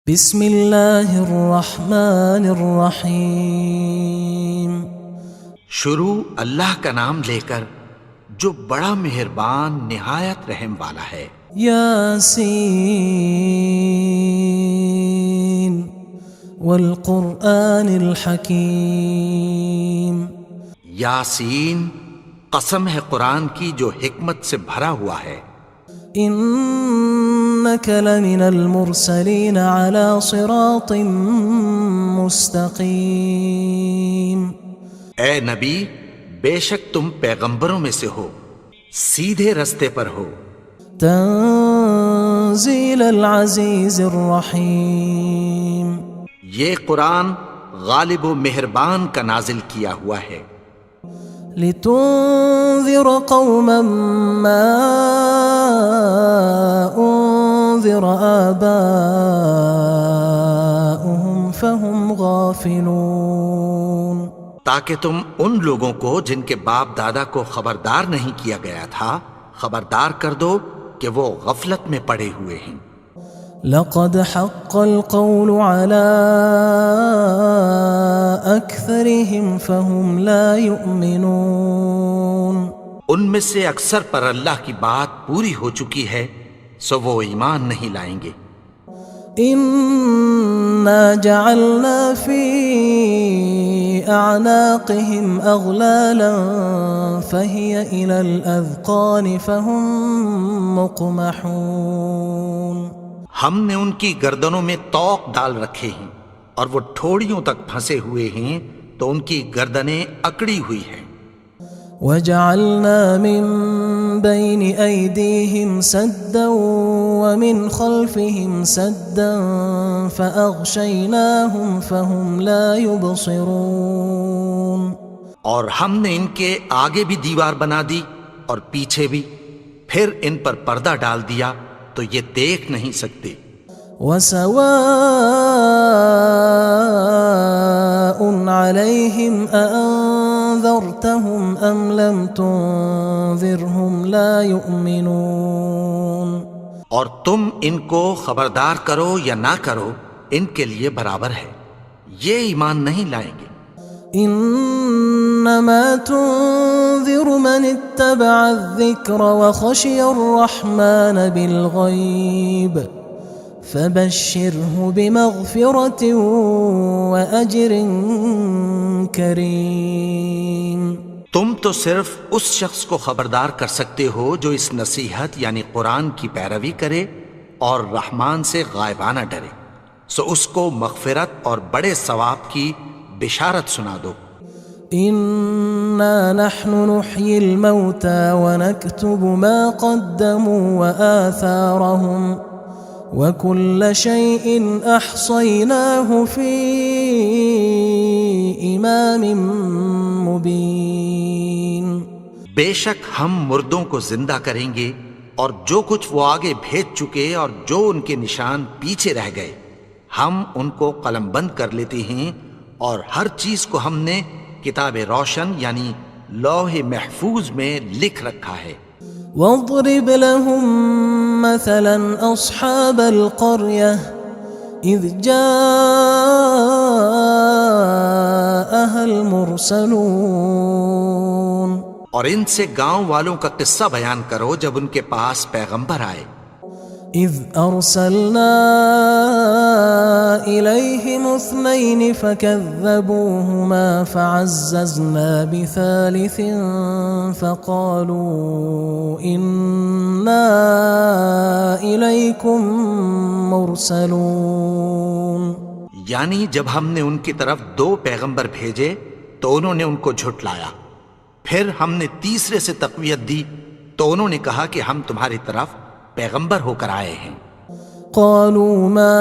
بسم اللہ الرحمن الرحیم۔ شروع اللہ کا نام لے کر جو بڑا مہربان نہایت رحم والا ہے۔ یاسین والقرآن الحکیم۔ یاسین، قسم ہے قرآن کی جو حکمت سے بھرا ہوا ہے۔ انک لمن المرسلین علی صراط مستقیم۔ اے نبی، بے شک تم پیغمبروں میں سے ہو، سیدھے رستے پر ہو۔ تنزیل العزیز الرحیم۔ یہ قرآن غالب و مہربان کا نازل کیا ہوا ہے۔ لتنذر قوما ما انذر آباؤهم فهم غافلون۔ تاکہ تم ان لوگوں کو جن کے باپ دادا کو خبردار نہیں کیا گیا تھا خبردار کر دو کہ وہ غفلت میں پڑے ہوئے ہیں۔ لقد حق القول على أكثرهم فهم لا يؤمنون۔ ان میں سے اکثر پر اللہ کی بات پوری ہو چکی ہے سو وہ ایمان نہیں لائیں گے۔ إنا جعلنا في أعناقهم أغلالا فهي إلى الأذقان فهم مقمحون۔ ہم نے ان کی گردنوں میں طوق ڈال رکھے ہیں اور وہ ٹھوڑیوں تک پھنسے ہوئے ہیں تو ان کی گردنیں اکڑی ہوئی ہیں۔ وجعلنا من بين أيديهم سدا ومن خلفهم سدا فأغشيناهم فهم لا يبصرون۔ اور ہم نے ان کے آگے بھی دیوار بنا دی اور پیچھے بھی، پھر ان پر پردہ ڈال دیا تو یہ دیکھ نہیں سکتے۔ وسواء عليهم أأنذرتهم أم لم تنذرهم لا يؤمنون۔ اور تم ان کو خبردار کرو یا نہ کرو ان کے لیے برابر ہے، یہ ایمان نہیں لائیں گے۔ انما تنذر من اتبع الذکر وخشی الرحمن بالغیب فبشرہ بمغفرۃ واجر کریم۔ تم تو صرف اس شخص کو خبردار کر سکتے ہو جو اس نصیحت یعنی قرآن کی پیروی کرے اور رحمان سے غائبانہ ڈرے، سو اس کو مغفرت اور بڑے ثواب کی بشارت سنا دو۔ انا نحن نحيي الموتى ونكتب ما قدموا وآثارهم وكل شيء احصيناه في امام مبين۔ بے شک ہم مردوں کو زندہ کریں گے اور جو کچھ وہ آگے بھیج چکے اور جو ان کے نشان پیچھے رہ گئے ہم ان کو قلم بند کر لیتے ہیں، اور ہر چیز کو ہم نے کتاب روشن یعنی لوح محفوظ میں لکھ رکھا ہے۔ واضرب لهم مثلا اصحاب القرية اذ جاءها المرسلون۔ اور ان سے گاؤں والوں کا قصہ بیان کرو جب ان کے پاس پیغمبر آئے۔ اذ ارسلنا الیہم اثنین فکذبوہما فعززنا بثالث فقالوا انا الیکم مرسلون۔ یعنی جب ہم نے ان کی طرف 2 پیغمبر بھیجے تو انہوں نے ان کو جھٹلایا، پھر ہم نے تیسرے سے تقویت دی تو انہوں نے کہا کہ ہم تمہاری طرف پیغمبر ہو کر آئے ہیں۔ قالوا ما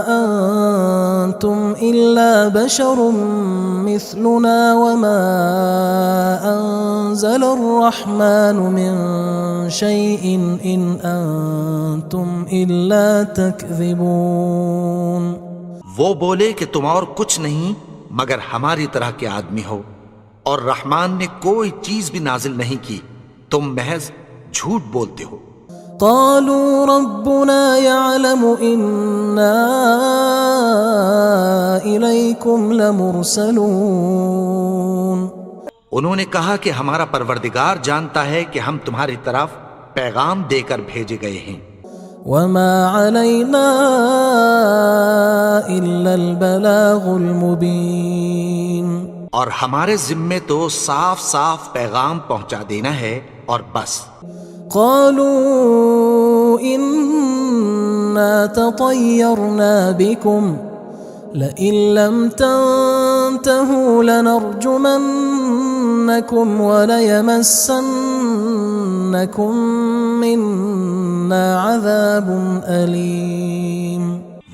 انتم الا بشر مثلنا وما انزل الرحمن من شيء ان انتم الا تكذبون۔ وہ بولے کہ تم اور کچھ نہیں مگر ہماری طرح کے آدمی ہو، اور رحمان نے کوئی چیز بھی نازل نہیں کی، تم محض جھوٹ بولتے ہو۔ قالوا ربنا يعلم إنا إليكم لمرسلون. انہوں نے کہا کہ ہمارا پروردگار جانتا ہے کہ ہم تمہاری طرف پیغام دے کر بھیجے گئے ہیں. وما علينا إلا البلاغ المبين. اور ہمارے ذمے تو صاف صاف پیغام پہنچا دینا ہے اور بس. قالوا إنا تطيرنا بكم لئن لم تنتهوا لنرجمنكم وليمسنكم منا عذاب أليم.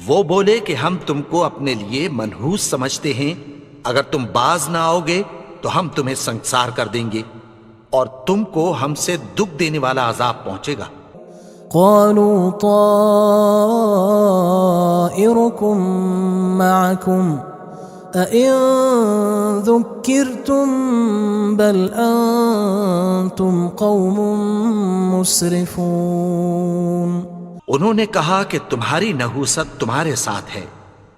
وہ بولے کہ ہم تم کو اپنے لیے منحوس سمجھتے ہیں، اگر تم باز نہ آؤ گے تو ہم تمہیں سنسار کر دیں گے اور تم کو ہم سے دکھ دینے والا عذاب پہنچے گا. قالوا طائركم معكم أئن ذكرتم بل أنتم قوم مسرفون. انہوں نے کہا کہ تمہاری نحوست تمہارے ساتھ ہے،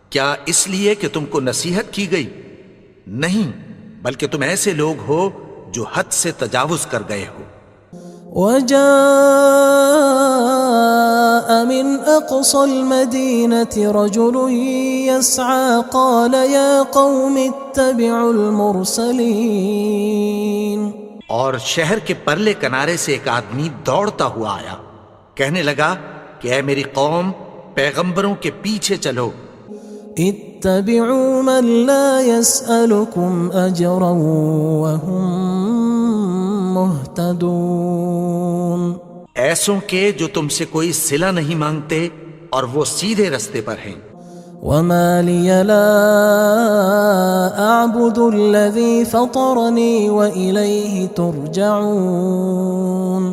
کیا اس لیے کہ تم کو نصیحت کی گئی؟ نہیں، بلکہ تم ایسے لوگ ہو جو حد سے تجاوز کر گئے ہو. وجاء من أقصى المدينة رجل يسعى قال يا قوم اتبعوا المرسلين. اور شہر کے پرلے کنارے سے ایک آدمی دوڑتا ہوا آیا، کہنے لگا کہ اے میری قوم، پیغمبروں کے پیچھے چلو. اتبعوا من لا يسألكم أجرا وهم مهتدون. ایسوں کے جو تم سے کوئی صلہ نہیں مانگتے اور وہ سیدھے رستے پر ہیں. وما لي لا أعبد الذي فطرني وإليه ترجعون.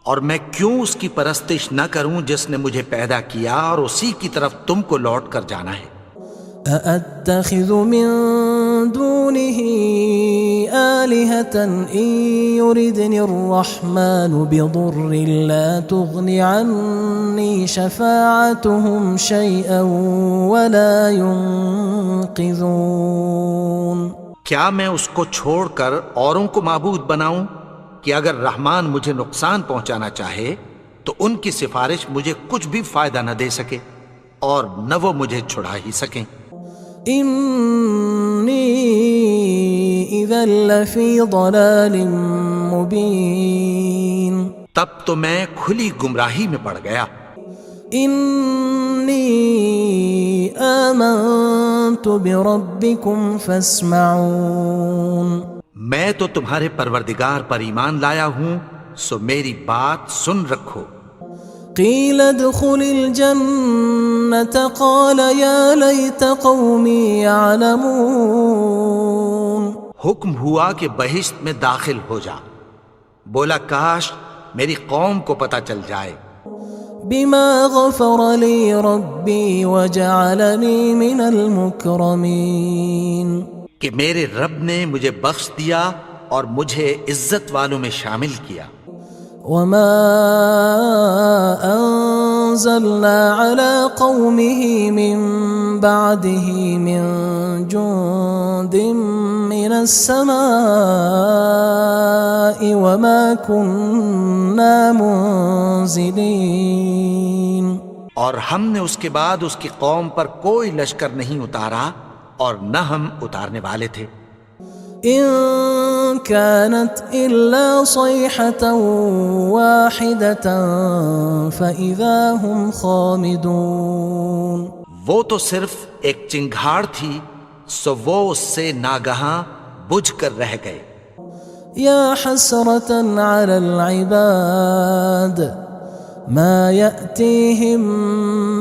اور میں کیوں اس کی پرستش نہ کروں جس نے مجھے پیدا کیا اور اسی کی طرف تم کو لوٹ کر جانا ہے. أأتخذ من دونه آلهة إن يردني الرحمن بضر لا تغن عني شفاعتهم شيئا ولا ينقذون. کیا میں اس کو چھوڑ کر اوروں کو معبود بناؤں کہ اگر رحمان مجھے نقصان پہنچانا چاہے تو ان کی سفارش مجھے کچھ بھی فائدہ نہ دے سکے اور نہ وہ مجھے چھڑا ہی سکیں. إني إذا لفي ضلال مبين. تب تو میں کھلی گمراہی میں پڑ گیا. إني آمنت بربكم فاسمعون. میں تو تمہارے پروردگار پر ایمان لایا ہوں، سو میری بات سن رکھو. قيل ادخل الجنة قال يا ليت قومي يعلمون. حکم ہوا کہ بہشت میں داخل ہو جا. بولا کاش میری قوم کو پتہ چل جائے. بما غفر لي ربي وجعلني من المكرمين. کہ میرے رب نے مجھے بخش دیا اور مجھے عزت والوں میں شامل کیا. وما أنزلنا على قومه من بعده من جند من السماء وما كنا منزلين. اور ہم نے اس کے بعد اس کی قوم پر کوئی لشکر نہیں اتارا اور نہ ہم اتارنے والے تھے. إن كانت إلا صيحة واحدة فإذا هم خامدون. وہ تو صرف ایک چنگھاڑ تھی، سو وہ اس سے ناگہاں بجھ کر رہ گئے. يا حسرة على العباد ما يأتيهم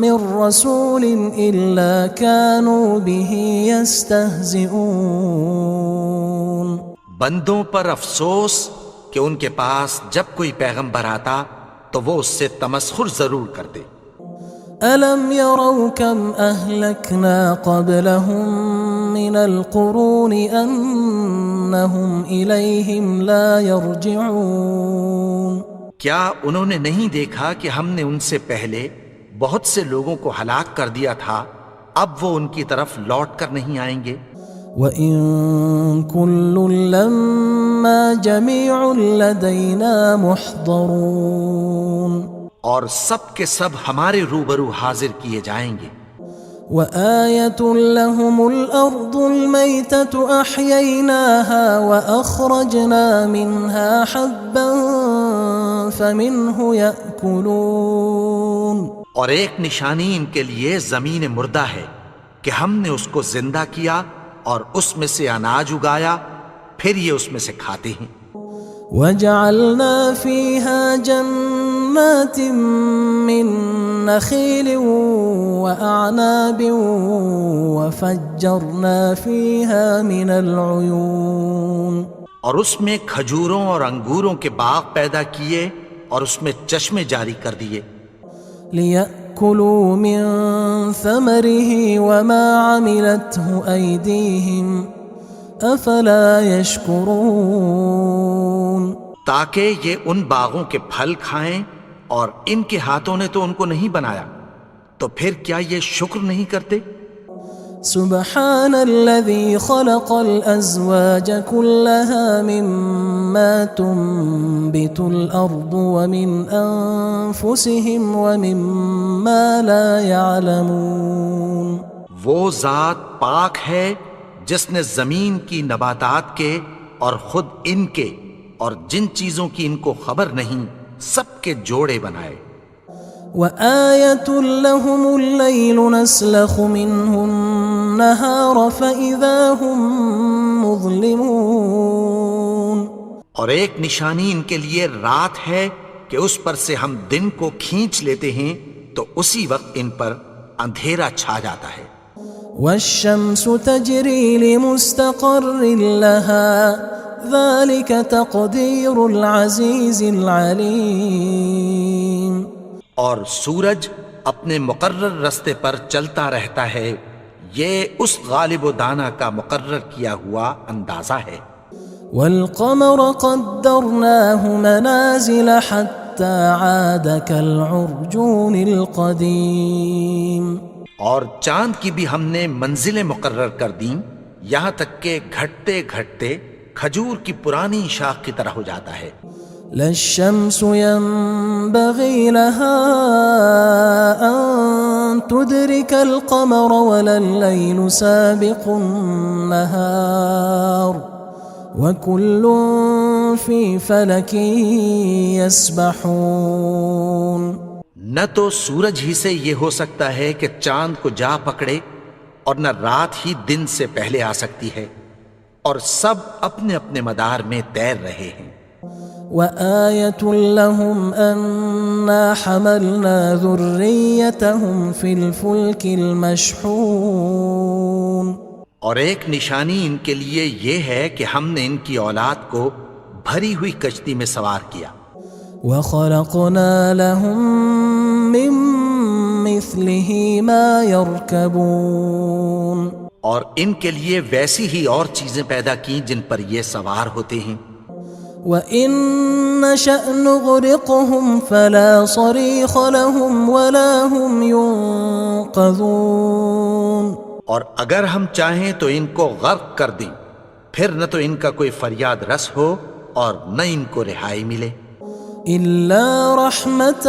من رسول إلا كانوا به يستهزئون. بندوں پر افسوس کہ ان کے پاس جب کوئی پیغمبر آتا تو وہ اس سے تمسخر ضرور کرتے. ألم يروا كم أهلكنا قبلهم من القرون أنهم إليهم لا يرجعون. کیا انہوں نے نہیں دیکھا کہ ہم نے ان سے پہلے بہت سے لوگوں کو ہلاک کر دیا تھا، اب وہ ان کی طرف لوٹ کر نہیں آئیں گے؟ وَإِن كُلٌّ لَمَّا جَمِيعٌ لَدَيْنَا مُحْضَرُونَ، اور سب کے سب ہمارے روبرو حاضر کیے جائیں گے۔ وَآيَةٌ لَهُمُ الْأَرْضُ الْمَيْتَةُ أَحْيَيْنَاهَا وَأَخْرَجْنَا مِنْهَا حَبًّا فَمِنْهُ يَأْكُلُونَ، اور ایک نشانی ان کے لیے زمین مردہ ہے کہ ہم نے اس کو زندہ کیا اور اس میں سے اناج اگایا، پھر یہ اس میں سے کھاتے ہیں۔ وَجَعَلْنَا فِيهَا جَنَّاتٍ مِّن نَخِيلٍ وَأَعْنَابٍ وَفَجَّرْنَا فِيهَا مِنَ الْعُيُونِ، اور اس میں کھجوروں اور انگوروں کے باغ پیدا کیے اور اس میں چشمے جاری کر دیے، لِيَأْكُلُوا مِن ثَمَرِهِ وَمَا عَمِلَتْهُ أَيْدِيهِمْ أَفَلَا يَشْكُرُونَ، تاکہ یہ ان باغوں کے پھل کھائیں، اور ان کے ہاتھوں نے تو ان کو نہیں بنایا، تو پھر کیا یہ شکر نہیں کرتے؟ سبحان الذي خلق الأزواج كلها مما تنبت الأرض ومن أنفسهم ومما لا يعلمون، وہ ذات پاک ہے جس نے زمین کی نباتات کے اور خود ان کے اور جن چیزوں کی ان کو خبر نہیں سب کے جوڑے بنائے۔ وآية لهم الليل نسلخ منه النهار فإذا هم مظلمون، اور ایک نشانی ان کے لیے رات ہے کہ اس پر سے ہم دن کو کھینچ لیتے ہیں تو اسی وقت ان پر اندھیرا چھا جاتا ہے۔ والشمس تجري لمستقر لها ذلك تقدير العزيز العليم، اور سورج اپنے مقرر رستے پر چلتا رہتا ہے، یہ اس غالب و دانا کا مقرر کیا ہوا اندازہ ہے۔ والقمر قدرناه منازل حتى عاد كالعرجون القديم، اور چاند کی بھی ہم نے منزلیں مقرر کر دیں، یہاں تک کہ گھٹتے گھٹتے کھجور کی پرانی شاخ کی طرح ہو جاتا ہے۔ لا الشمس ينبغي لها أن تدرك القمر ولا الليل سابق النهار وكل في فلك يسبحون، نہ تو سورج ہی سے یہ ہو سکتا ہے کہ چاند کو جا پکڑے، اور نہ رات ہی دن سے پہلے آ سکتی ہے، اور سب اپنے اپنے مدار میں تیر رہے ہیں۔ وآية لهم أنا حملنا ذريتهم في الفلك المشحون، اور ایک نشانی ان کے لیے یہ ہے کہ ہم نے ان کی اولاد کو بھری ہوئی کشتی میں سوار کیا۔ وخلقنا لهم من مثله ما يركبون، اور ان کے لیے ویسی ہی اور چیزیں پیدا کی جن پر یہ سوار ہوتے ہیں۔ وَإِن نَّشَأْ نُغْرِقْهُمْ فَلَا صَرِيخَ لَهُمْ وَلَا هُمْ يُنقَذُونَ، اور اگر ہم چاہیں تو ان کو غرق کر دیں، پھر نہ تو ان کا کوئی فریاد رس ہو اور نہ ان کو رہائی ملے۔ إِلَّا رَحْمَةً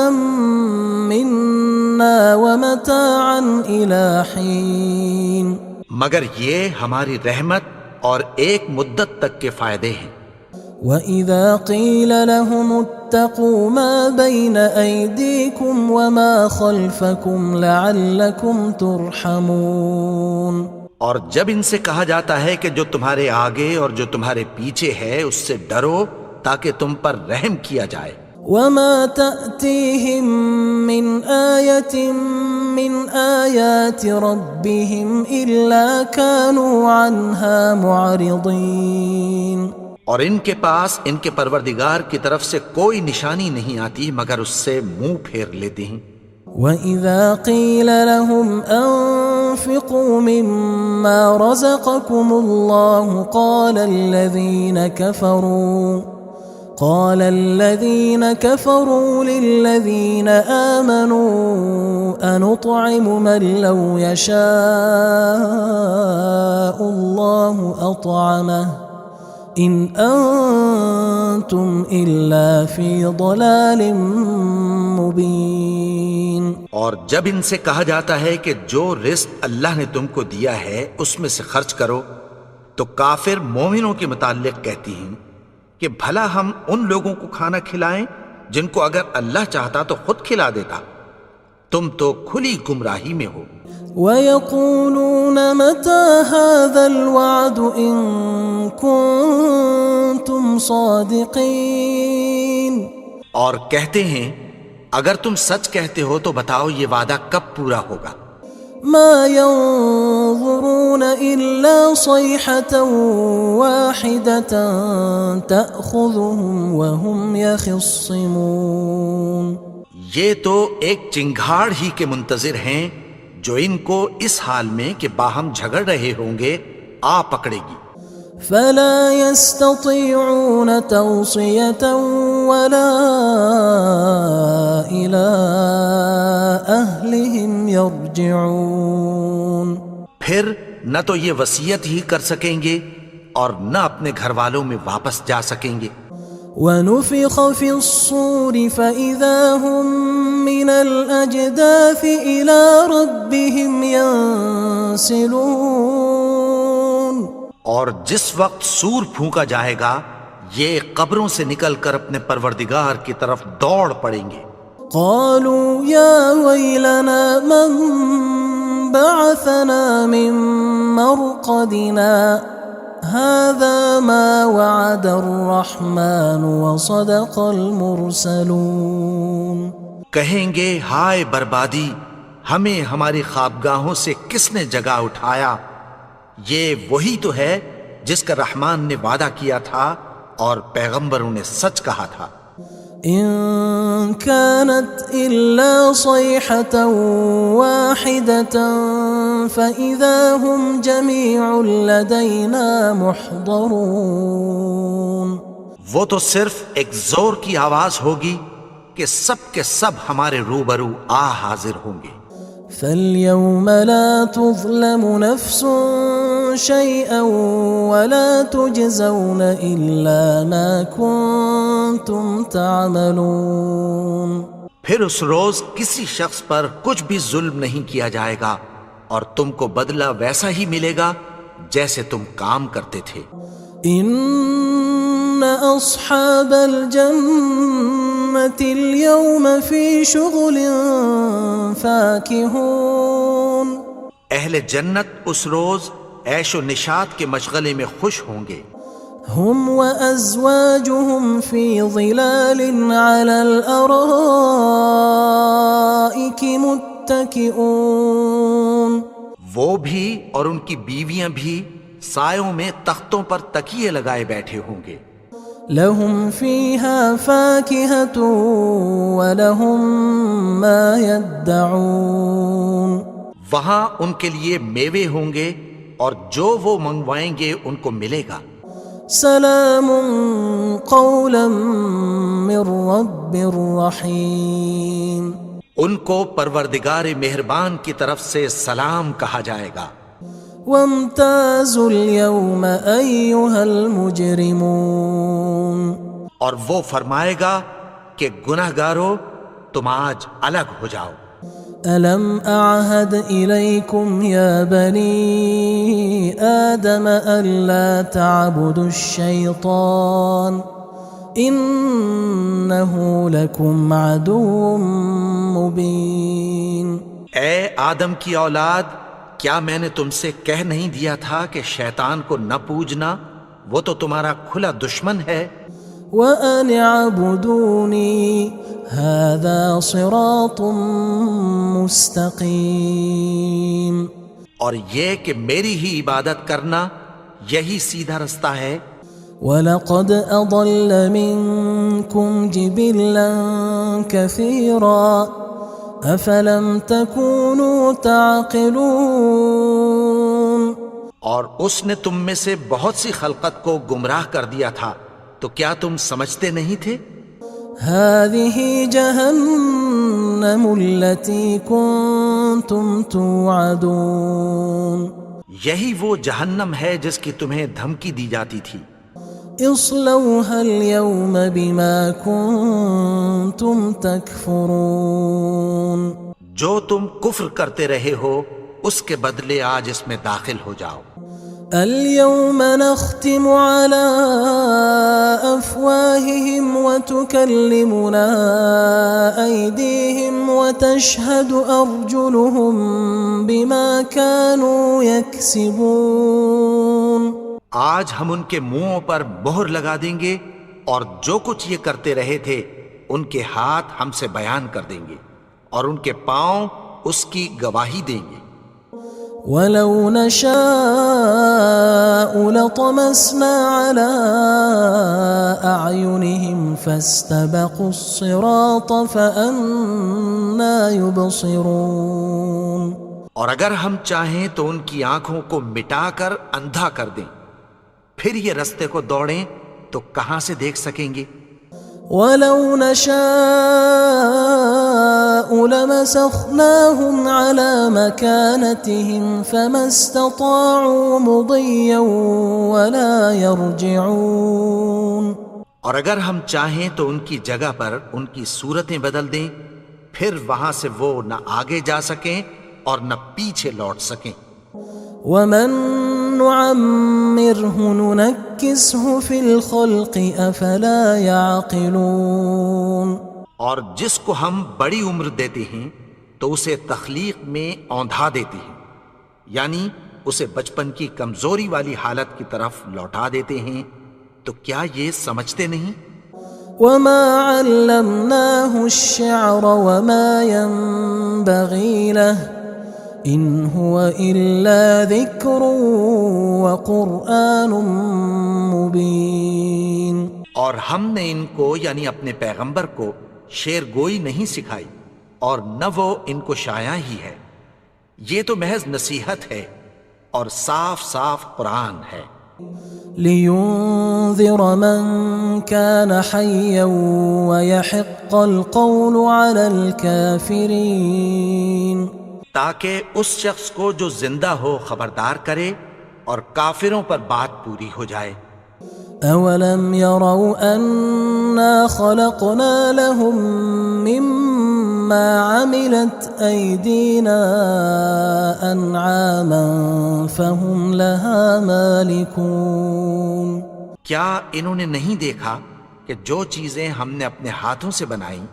مِّنَّا وَمَتَاعًا إِلَى حِينٍ، مگر یہ ہماری رحمت اور ایک مدت تک کے فائدے ہیں۔ وَإِذَا قِيلَ لَهُمُ اتَّقُوا مَا بَيْنَ أَيْدِيكُمْ وَمَا خَلْفَكُمْ لَعَلَّكُمْ تُرْحَمُونَ، اور جب ان سے کہا جاتا ہے کہ جو تمہارے آگے اور جو تمہارے پیچھے ہے اس سے ڈرو تاکہ تم پر رحم کیا جائے۔ وَمَا تَأْتِيهِم مِّنْ آيَةٍ مِّنْ آيَاتِ رَبِّهِمْ إِلَّا كَانُوا عَنْهَا مُعْرِضِينَ، اور ان کے پاس ان کے پروردگار کی طرف سے کوئی نشانی نہیں آتی مگر اس سے منہ پھیر لیتے ہیں۔ وَإِذَا قِيلَ لَهُمْ أَنفِقُوا مِمَّا رَزَقَكُمُ اللَّهُ قال الذين كفروا للذين آمنوا أنطعم من لو يشاء الله أطعمه إن أنتم إلا في ضلال مبين. اور جب ان سے کہا جاتا ہے کہ جو رزق اللہ نے تم کو دیا ہے اس میں سے خرچ کرو، تو کافر مومنوں کے متعلق کہتی ہیں کہ بھلا ہم ان لوگوں کو کھانا کھلائیں جن کو اگر اللہ چاہتا تو خود کھلا دیتا. تم تو کھلی گمراہی میں ہو. وَيَقُولُونَ مَتَى هَذَا الْوَعْدُ إِن كُنتُمْ صَادِقِينَ. اور کہتے ہیں اگر تم سچ کہتے ہو تو بتاؤ یہ وعدہ کب پورا ہوگا. ما ينظرون إلا صيحة واحدة تأخذهم وهم يخصمون. یہ تو ایک چنگھاڑ ہی کے منتظر ہیں جو ان کو اس حال میں کہ باہم جھگڑ رہے ہوں گے آ پکڑے گی. فلا يستطيعون توصية ولا إلى أهلهم يرجعون. پھر نہ تو یہ وصیت ہی کر سکیں گے اور نہ اپنے گھر والوں میں واپس جا سکیں گے. ونفخ في الصور فإذا هم من الأجداث إلى ربهم ينسلون. اور جس وقت سور پھونکا جائے گا یہ قبروں سے نکل کر اپنے پروردگار کی طرف دوڑ پڑیں گے. قالوا يا ويلنا من بعثنا من مرقدنا هذا ما وعد الرحمن وصدق المرسلون. کہیں گے ہائے بربادی، ہمیں ہماری خوابگاہوں سے کس نے جگا اٹھایا؟ یہ وہی تو ہے جس کا رحمان نے وعدہ کیا تھا اور پیغمبروں نے سچ کہا تھا. إن كانت إلا صيحة واحدة فإذا هم جميع لدينا محضرون. وہ تو صرف ایک زور کی آواز ہوگی کہ سب کے سب ہمارے روبرو آ حاضر ہوں گے. فاليوم لا تظلم نفس شيئا ولا تجزون إلا ما كنتم تعملون. پھر اس روز کسی شخص پر کچھ بھی ظلم نہیں کیا جائے گا اور تم کو بدلہ ویسا ہی ملے گا جیسے تم کام کرتے تھے. إن أصحاب الجنة اليوم في شغل فاكهون. اہل جنت اس روز عیش و نشاط کے مشغلے میں خوش ہوں گے. هم وأزواجهم في ظلال على الأرائك متكئون. وہ بھی اور ان کی بیویاں بھی سایوں میں تختوں پر تکیے لگائے بیٹھے ہوں گے. لهم فيها فاكهة ولهم ما يدعون. وہاں ان کے لیے میوے ہوں گے اور جو وہ منگوائیں گے ان کو ملے گا. سلام قولا من رب رحیم. ان کو پروردگار مہربان کی طرف سے سلام کہا جائے گا. وامتازوا اليوم أيها المجرمون. اور وہ فرمائے گا کہ گناہگارو تم آج الگ ہو جاؤ. ألم أعهد إليكم يا بني آدم ألا تعبدوا الشيطان إنه لكم عدو مبين. اے آدم کی اولاد، کیا میں نے تم سے کہہ نہیں دیا تھا کہ شیطان کو نہ پوجنا، وہ تو تمہارا کھلا دشمن ہے. وَأَنِ اعْبُدُونِي هَذَا صِرَاطٌ مُسْتَقِيمٌ. اور یہ کہ میری ہی عبادت کرنا یہی سیدھا رستہ ہے. وَلَقَدْ أَضَلَّ مِنْكُمْ جِبِلًّا كَثِيرًا أَفَلَمْ تَكُونُوا تَعْقِلُونَ. اور اس نے تم میں سے بہت سی خلقت کو گمراہ کر دیا تھا، تو کیا تم سمجھتے نہیں تھے؟ هذه جهنم التي كنتم توعدون یہی وہ جہنم ہے جس کی تمہیں دھمکی دی جاتی تھی۔ اصلوها اليوم بما كنتم تكفرون جو تم کفر کرتے رہے ہو اس کے بدلے آج اس میں داخل ہو جاؤ۔ اليوم نختم على أفواههم وتكلمنا أيديهم وتشهد أرجلهم بما كانوا يكسبون آج ہم ان کے منہوں پر مہر لگا دیں گے اور جو کچھ یہ کرتے رہے تھے ان کے ہاتھ ہم سے بیان کر دیں گے اور ان کے پاؤں اس کی گواہی دیں گے۔ ولو نشاء لطمسنا على أعينهم فاستبقوا الصراط فأنى يبصرون اور اگر ہم چاہیں تو ان کی آنکھوں کو مٹا کر اندھا کر دیں، پھر یہ رستے کو دوڑیں تو کہاں سے دیکھ سکیں گے؟ ولو نشاء لمسخناهم على مكانتهم فما استطاعوا مضيا ولا يرجعون اور اگر ہم چاہیں تو ان کی جگہ پر ان کی صورتیں بدل دیں، پھر وہاں سے وہ نہ آگے جا سکیں اور نہ پیچھے لوٹ سکیں۔ ومن نعمره ننكسه في الخلق افلا يعقلون اور جس کو ہم بڑی عمر دیتے ہیں تو اسے تخلیق میں اوندھا دیتے ہیں، یعنی اسے بچپن کی کمزوری والی حالت کی طرف لوٹا دیتے ہیں، تو کیا یہ سمجھتے نہیں؟ وما علمناه الشعر وما ينبغي له ان هو الا ذکر وقرآن مبین اور ہم نے ان کو یعنی اپنے پیغمبر کو شعر گوئی نہیں سکھائی اور نہ وہ ان کو شاعر ہی ہے، یہ تو محض نصیحت ہے اور صاف صاف قرآن ہے۔ لينذر من كان حيا ويحق القول على الكافرين تاکہ اس شخص کو جو زندہ ہو خبردار کرے اور کافروں پر بات پوری ہو جائے۔ اولم يروا انا خلقنا لهم مما عملت ايدينا انعاما فهم لها مالكون کیا انہوں نے نہیں دیکھا کہ جو چیزیں ہم نے اپنے ہاتھوں سے بنائیں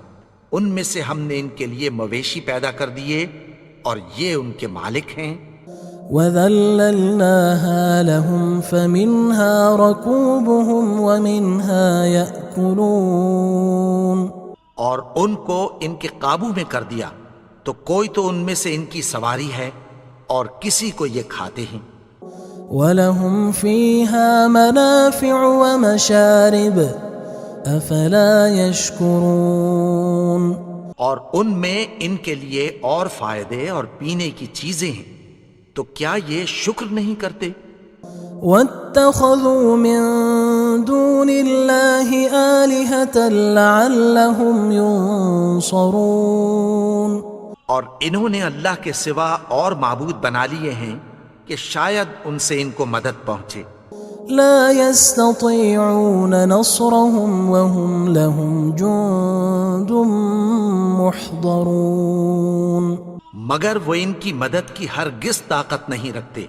ان میں سے ہم نے ان کے لیے مویشی پیدا کر دیے اور یہ ان کے مالک ہیں۔ وَذَلَّلْنَاهَا لَهُمْ فَمِنْهَا رَكُوبُهُمْ وَمِنْهَا يَأْكُلُونَ اور ان کو ان کے قابو میں کر دیا تو کوئی تو ان میں سے ان کی سواری ہے اور کسی کو یہ کھاتے ہیں۔ وَلَهُمْ فِيهَا مَنَافِعُ وَمَشَارِبُ أَفَلَا يَشْكُرُونَ اور ان میں ان کے لیے اور فائدے اور پینے کی چیزیں ہیں، تو کیا یہ شکر نہیں کرتے؟ وَاتَّخَذُوا مِن دُونِ اللَّهِ آلِهَةً لَعَلَّهُمْ يُنصَرُونَ اور انہوں نے اللہ کے سوا اور معبود بنا لیے ہیں کہ شاید ان سے ان کو مدد پہنچے۔ لا يستطيعون نصرهم وهم لهم جند محضرون مگر وہ ان کی مدد کی ہرگز طاقت نہیں رکھتے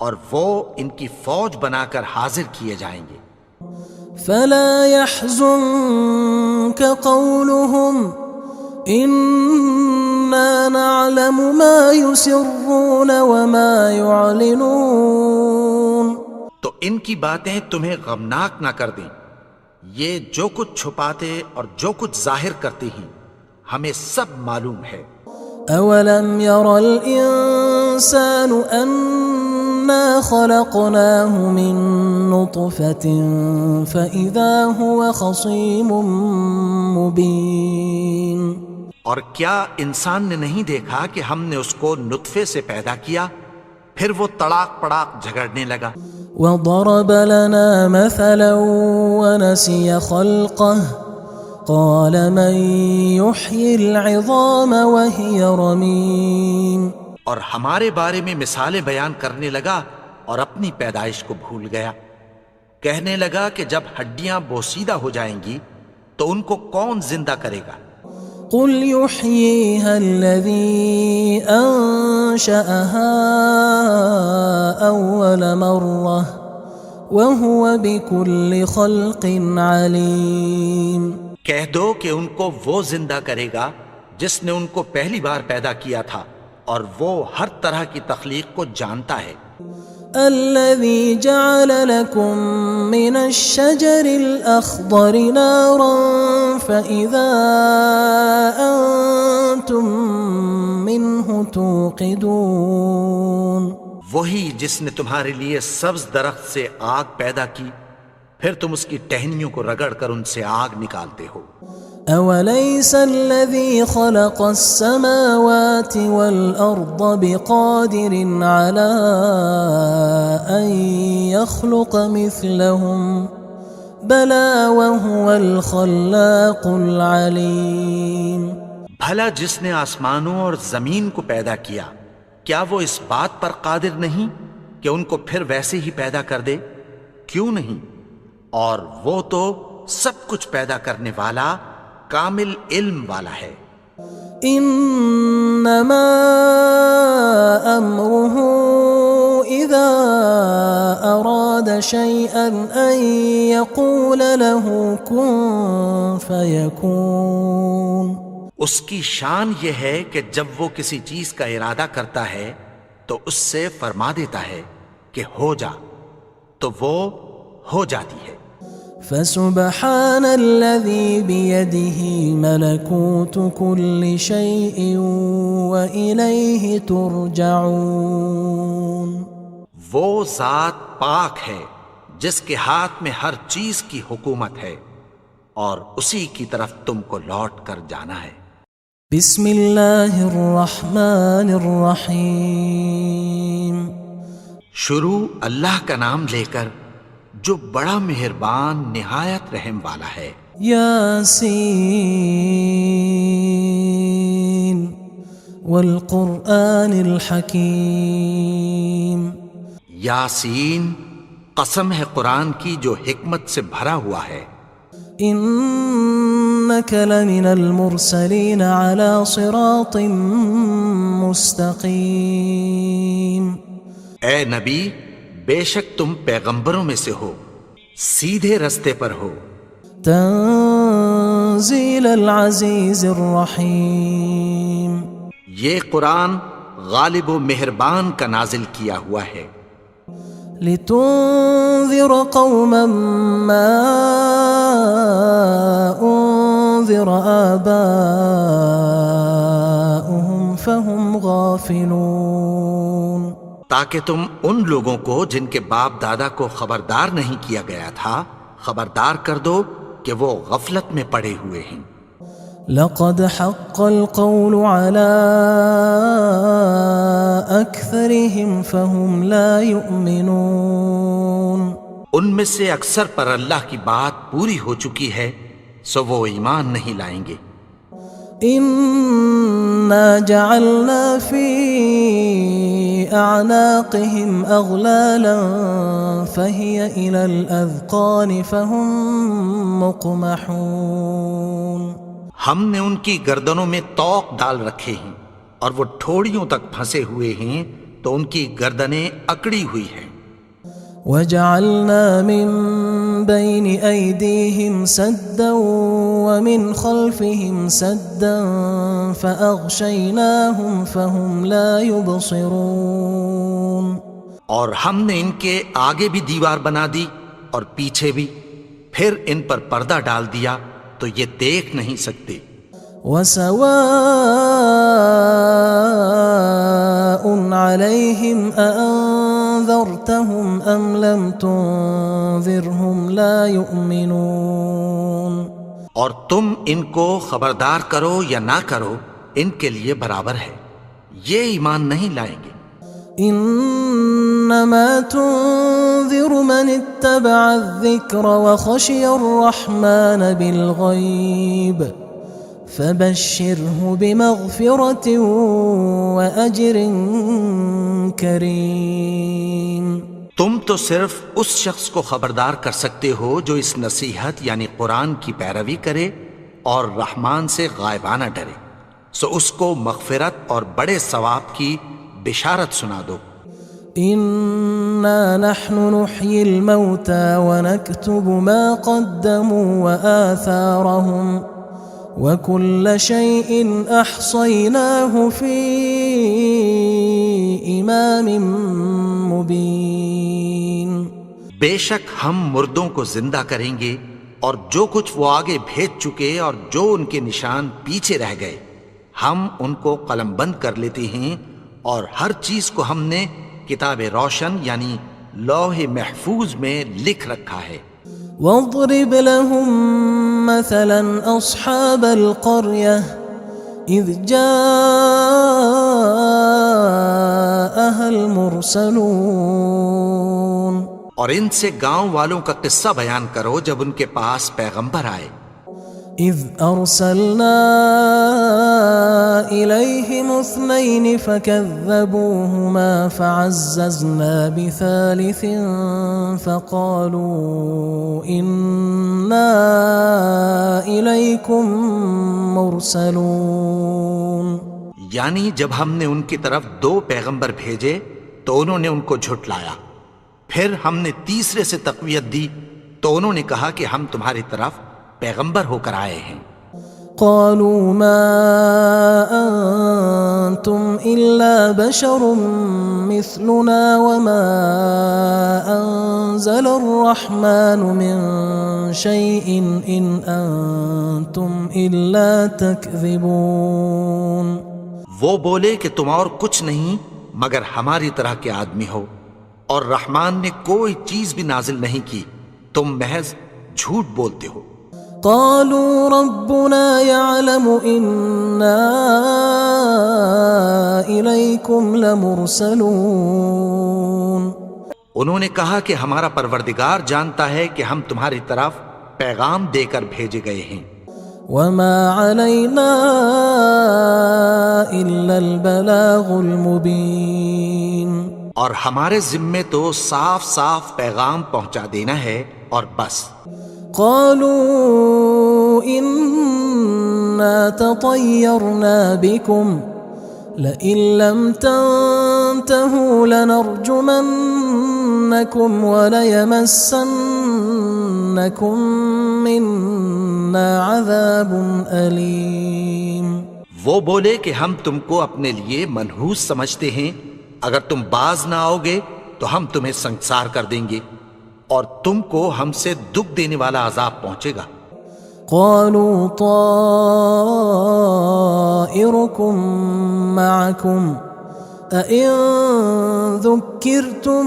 اور وہ ان کی فوج بنا کر حاضر کیے جائیں گے۔ فلا يحزنك قولهم إنا نعلم ما يسرون وما يعلنون تو ان کی باتیں تمہیں غمناک نہ کر دیں، یہ جو کچھ چھپاتے اور جو کچھ ظاہر کرتے ہیں ہمیں سب معلوم ہے۔ اولم ير الانسان انا خلقناه من نطفة فاذا هو خصيم مبين اور کیا انسان نے نہیں دیکھا کہ ہم نے اس کو نطفے سے پیدا کیا، پھر وہ تڑاک پڑاک جھگڑنے لگا۔ وضرب لنا مثلا ونسي خلقه قال من يحيي العظام وهي رميم اور ہمارے بارے میں مثالیں بیان کرنے لگا اور اپنی پیدائش کو بھول گیا. کہنے لگا کہ جب ہڈیاں بوسیدہ ہو جائیں گی تو ان کو کون زندہ کرے گا؟ قل يحييها الذي أنشأها أول مرة وهو بكل خلق عليم. کہہ دو کہ ان کو وہ زندہ کرے گا جس نے ان کو پہلی بار پیدا کیا تھا اور وہ ہر طرح کی تخلیق کو جانتا ہے. الذي جعل لكم من الشجر الأخضر نارا فإذا أنتم منه توقدون. وہی جس نے تمہارے لیے سبز درخت سے آگ پیدا کی پھر تم اس کی ٹہنیوں کو رگڑ کر ان سے آگ نکالتے ہو. أوليس الذي خلق السماوات والأرض بقادر على أن يخلق مثلهم بلى وهو الخلاق العليم. بھلا جس نے آسمانوں اور زمین کو پیدا کیا کیا وہ اس بات پر قادر نہیں کہ ان کو پھر ویسے ہی پیدا کر دے؟ کیوں نہیں؟ اور وہ تو سب کچھ پیدا کرنے والا کامل علم والا ہے. انما امره اذا اراد شيئا ان يقول له كن فيكون. اس کی شان یہ ہے کہ جب وہ کسی چیز کا ارادہ کرتا ہے تو اس سے فرما دیتا ہے کہ ہو جا تو وہ ہو جاتی ہے. فسبحان الذي بيده ملكوت كل شيء وإليه ترجعون. وہ ذات پاک ہے جس کے ہاتھ میں ہر چیز کی حکومت ہے اور اسی کی طرف تم کو لوٹ کر جانا ہے. بسم اللہ الرحمن الرحیم. شروع اللہ کا نام لے کر جو بڑا مہربان نہایت رحم والا ہے. یاسین والقرآن الحکیم. یاسین قسم ہے قرآن کی جو حکمت سے بھرا ہوا ہے. انک لمن المرسلین علی صراط مستقیم. اے نبی بے شک تم پیغمبروں میں سے ہو سیدھے رستے پر ہو. تنزیل العزیز الرحیم. یہ قرآن غالب و مہربان کا نازل کیا ہوا ہے. لتنذر قوما ما انذر آباؤهم فهم غافلون. تاکہ تم ان لوگوں کو جن کے باپ دادا کو خبردار نہیں کیا گیا تھا خبردار کر دو کہ وہ غفلت میں پڑے ہوئے ہیں. لقد حق القول على أكثرهم فهم لا يؤمنون. ان میں سے اکثر پر اللہ کی بات پوری ہو چکی ہے سو وہ ایمان نہیں لائیں گے. إنا جعلنا في أعناقهم أغلالا فهي إلى الأذقان فهم مقمحون. ہم نے ان کی گردنوں میں طوق ڈال رکھے ہیں اور وہ ٹھوڑیوں تک پھنسے ہوئے ہیں تو ان کی گردنیں اکڑی ہوئی ہیں. وجعلنا من بين أيديهم سدا ومن خلفهم سدا فأغشيناهم فهم لا يبصرون. اور ہم نے ان کے آگے بھی دیوار بنا دی اور پیچھے بھی پھر ان پر پردہ ڈال دیا تو یہ دیکھ نہیں سکتے. وسواء عليهم أأنذرتهم أم لم تنذرهم لا يؤمنون. اور تم ان کو خبردار کرو یا نہ کرو ان کے لیے برابر ہے یہ ایمان نہیں لائیں گے. إنا إنما تنذر من اتبع الذكر وخشي الرحمن بالغيب فبشره بمغفرة وأجر كريم۔ تم تو صرف اس شخص کو خبردار کر سکتے ہو جو اس نصیحت یعنی قرآن کی پیروی کرے اور رحمان سے غائبانہ ڈرے، سو اس کو مغفرت اور بڑے ثواب کی بشارت سنا دو۔ إنا نحن نحيي الموتى ونكتب ما قدموا وآثارهم وكل شيء أحصيناه في إمام مبين۔ بے شک ہم مردوں کو زندہ کریں گے اور جو کچھ وہ آگے بھیج چکے اور جو ان کے نشان پیچھے رہ گئے ہم ان کو قلم بند کر لیتے ہیں، اور ہر چیز کو ہم نے کتاب روشن یعنی لوح محفوظ میں لکھ رکھا ہے۔ واضرب لهم مثلا أصحاب القرية إذ جاءها المرسلون، اور ان سے گاؤں والوں کا قصہ بیان کرو جب ان کے پاس پیغمبر آئے۔ إذ أرسلنا إليهم 2 فكذبوهما فعززنا بثالث فقالوا إنا إليكم مرسلون۔ یعنی جب ہم نے ان کی طرف 2 پیغمبر بھیجے تو انہوں نے ان کو جھٹلایا، پھر ہم نے تیسرے سے تقویت دی تو انہوں نے کہا کہ ہم تمہاری طرف پیغمبر ہو کر آئے ہیں۔ قالوا ما أنتم إلا بشر مثلنا وما أنزل الرحمن من شيء إن أنتم إلا تكذبون۔ وہ بولے کہ تم اور کچھ نہیں مگر ہماری طرح کے آدمی ہو، اور رحمان نے کوئی چیز بھی نازل نہیں کی، تم محض جھوٹ بولتے ہو۔ قالوا ربنا يعلم إنا إليكم لمرسلون۔ انہوں نے کہا کہ ہمارا پروردگار جانتا ہے کہ ہم تمہاری طرف پیغام دے کر بھیجے گئے ہیں۔ وما علينا إلا البلاغ المبين۔ اور ہمارے ذمے تو صاف صاف پیغام پہنچا دینا ہے اور بس۔ قالوا إنا تطيرنا بكم لئن لم تنتهوا لنرجمنكم وليمسنكم منا عذاب أليم۔ وہ بولے کہ ہم تم کو اپنے لیے منحوس سمجھتے ہیں، اگر تم باز نہ آؤ گے تو ہم تمہیں سنگسار کر دیں گے اور تم کو ہم سے دکھ دینے والا عذاب پہنچے گا۔ قالوا طائركم معكم أئن ذكرتم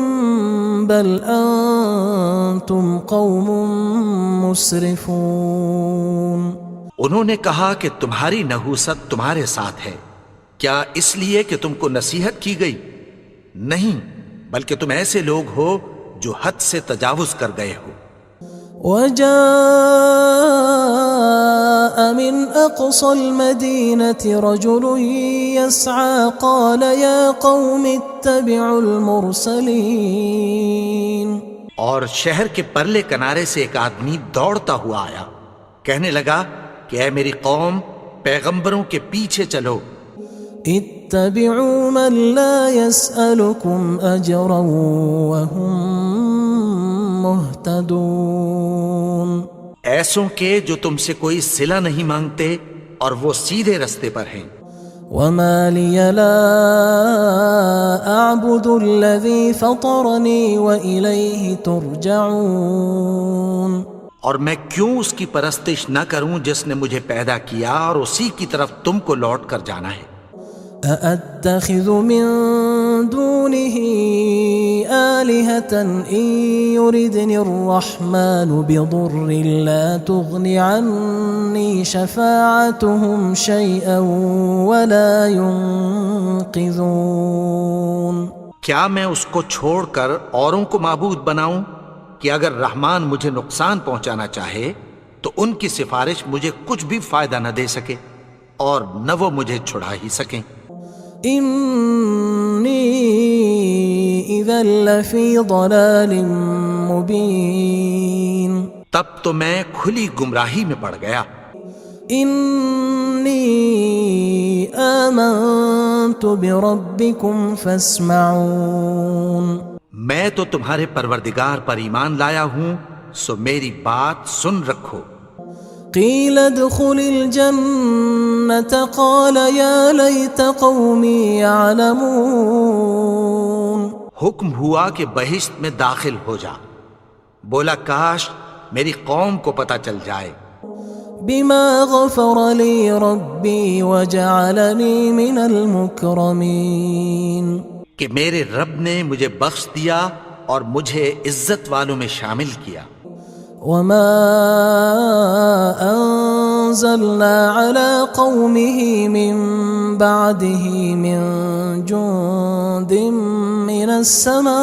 بل أنتم قوم مسرفون۔ انہوں نے کہا کہ تمہاری نحوست تمہارے ساتھ ہے، کیا اس لیے کہ تم کو نصیحت کی گئی؟ نہیں، بلکہ تم ایسے لوگ ہو جو حد سے تجاوز کر گئے ہو۔ وجاء من أقصى المدينة رجل يسعى قال يا قوم اتبعوا المرسلين۔ اور شہر کے پرلے کنارے سے ایک آدمی دوڑتا ہوا آیا، کہنے لگا کہ اے میری قوم، پیغمبروں کے پیچھے چلو۔ اتبعوا من لا يسألكم أجرا وهم مهتدون۔ ایسوں کے جو تم سے کوئی صلہ نہیں مانگتے اور وہ سیدھے رستے پر ہیں۔ وما لي لا أعبد الذي فطرني وإليه ترجعون۔ اور میں کیوں اس کی پرستش نہ کروں جس نے مجھے پیدا کیا اور اسی کی طرف تم کو لوٹ کر جانا ہے۔ أأتخذ من دونه آلهة إن يردني الرحمن بضر لا تغن عني شفاعتهم شيئا ولا ينقذون۔ کیا میں اس کو چھوڑ کر اوروں کو معبود بناؤں کہ اگر رحمان مجھے نقصان پہنچانا چاہے تو ان کی سفارش مجھے کچھ بھی فائدہ نہ دے سکے اور نہ وہ مجھے چھڑا ہی سکیں۔ انی اذا لفی ضلال مبین، تب تو میں کھلی گمراہی میں پڑ گیا۔ انی آمنت بربکم فاسمعون، میں تو تمہارے پروردگار پر ایمان لایا ہوں، سو میری بات سن رکھو۔ قیل ادخل الجنة قال یا لیت قومی یعلمون، حکم ہوا کہ بہشت میں داخل ہو جا، بولا کاش میری قوم کو پتہ چل جائے۔ بما غفر لی ربی وجعلنی من المکرمین، کہ میرے رب نے مجھے بخش دیا اور مجھے عزت والوں میں شامل کیا۔ وما انزلنا على قومه من بعده من جند من السماء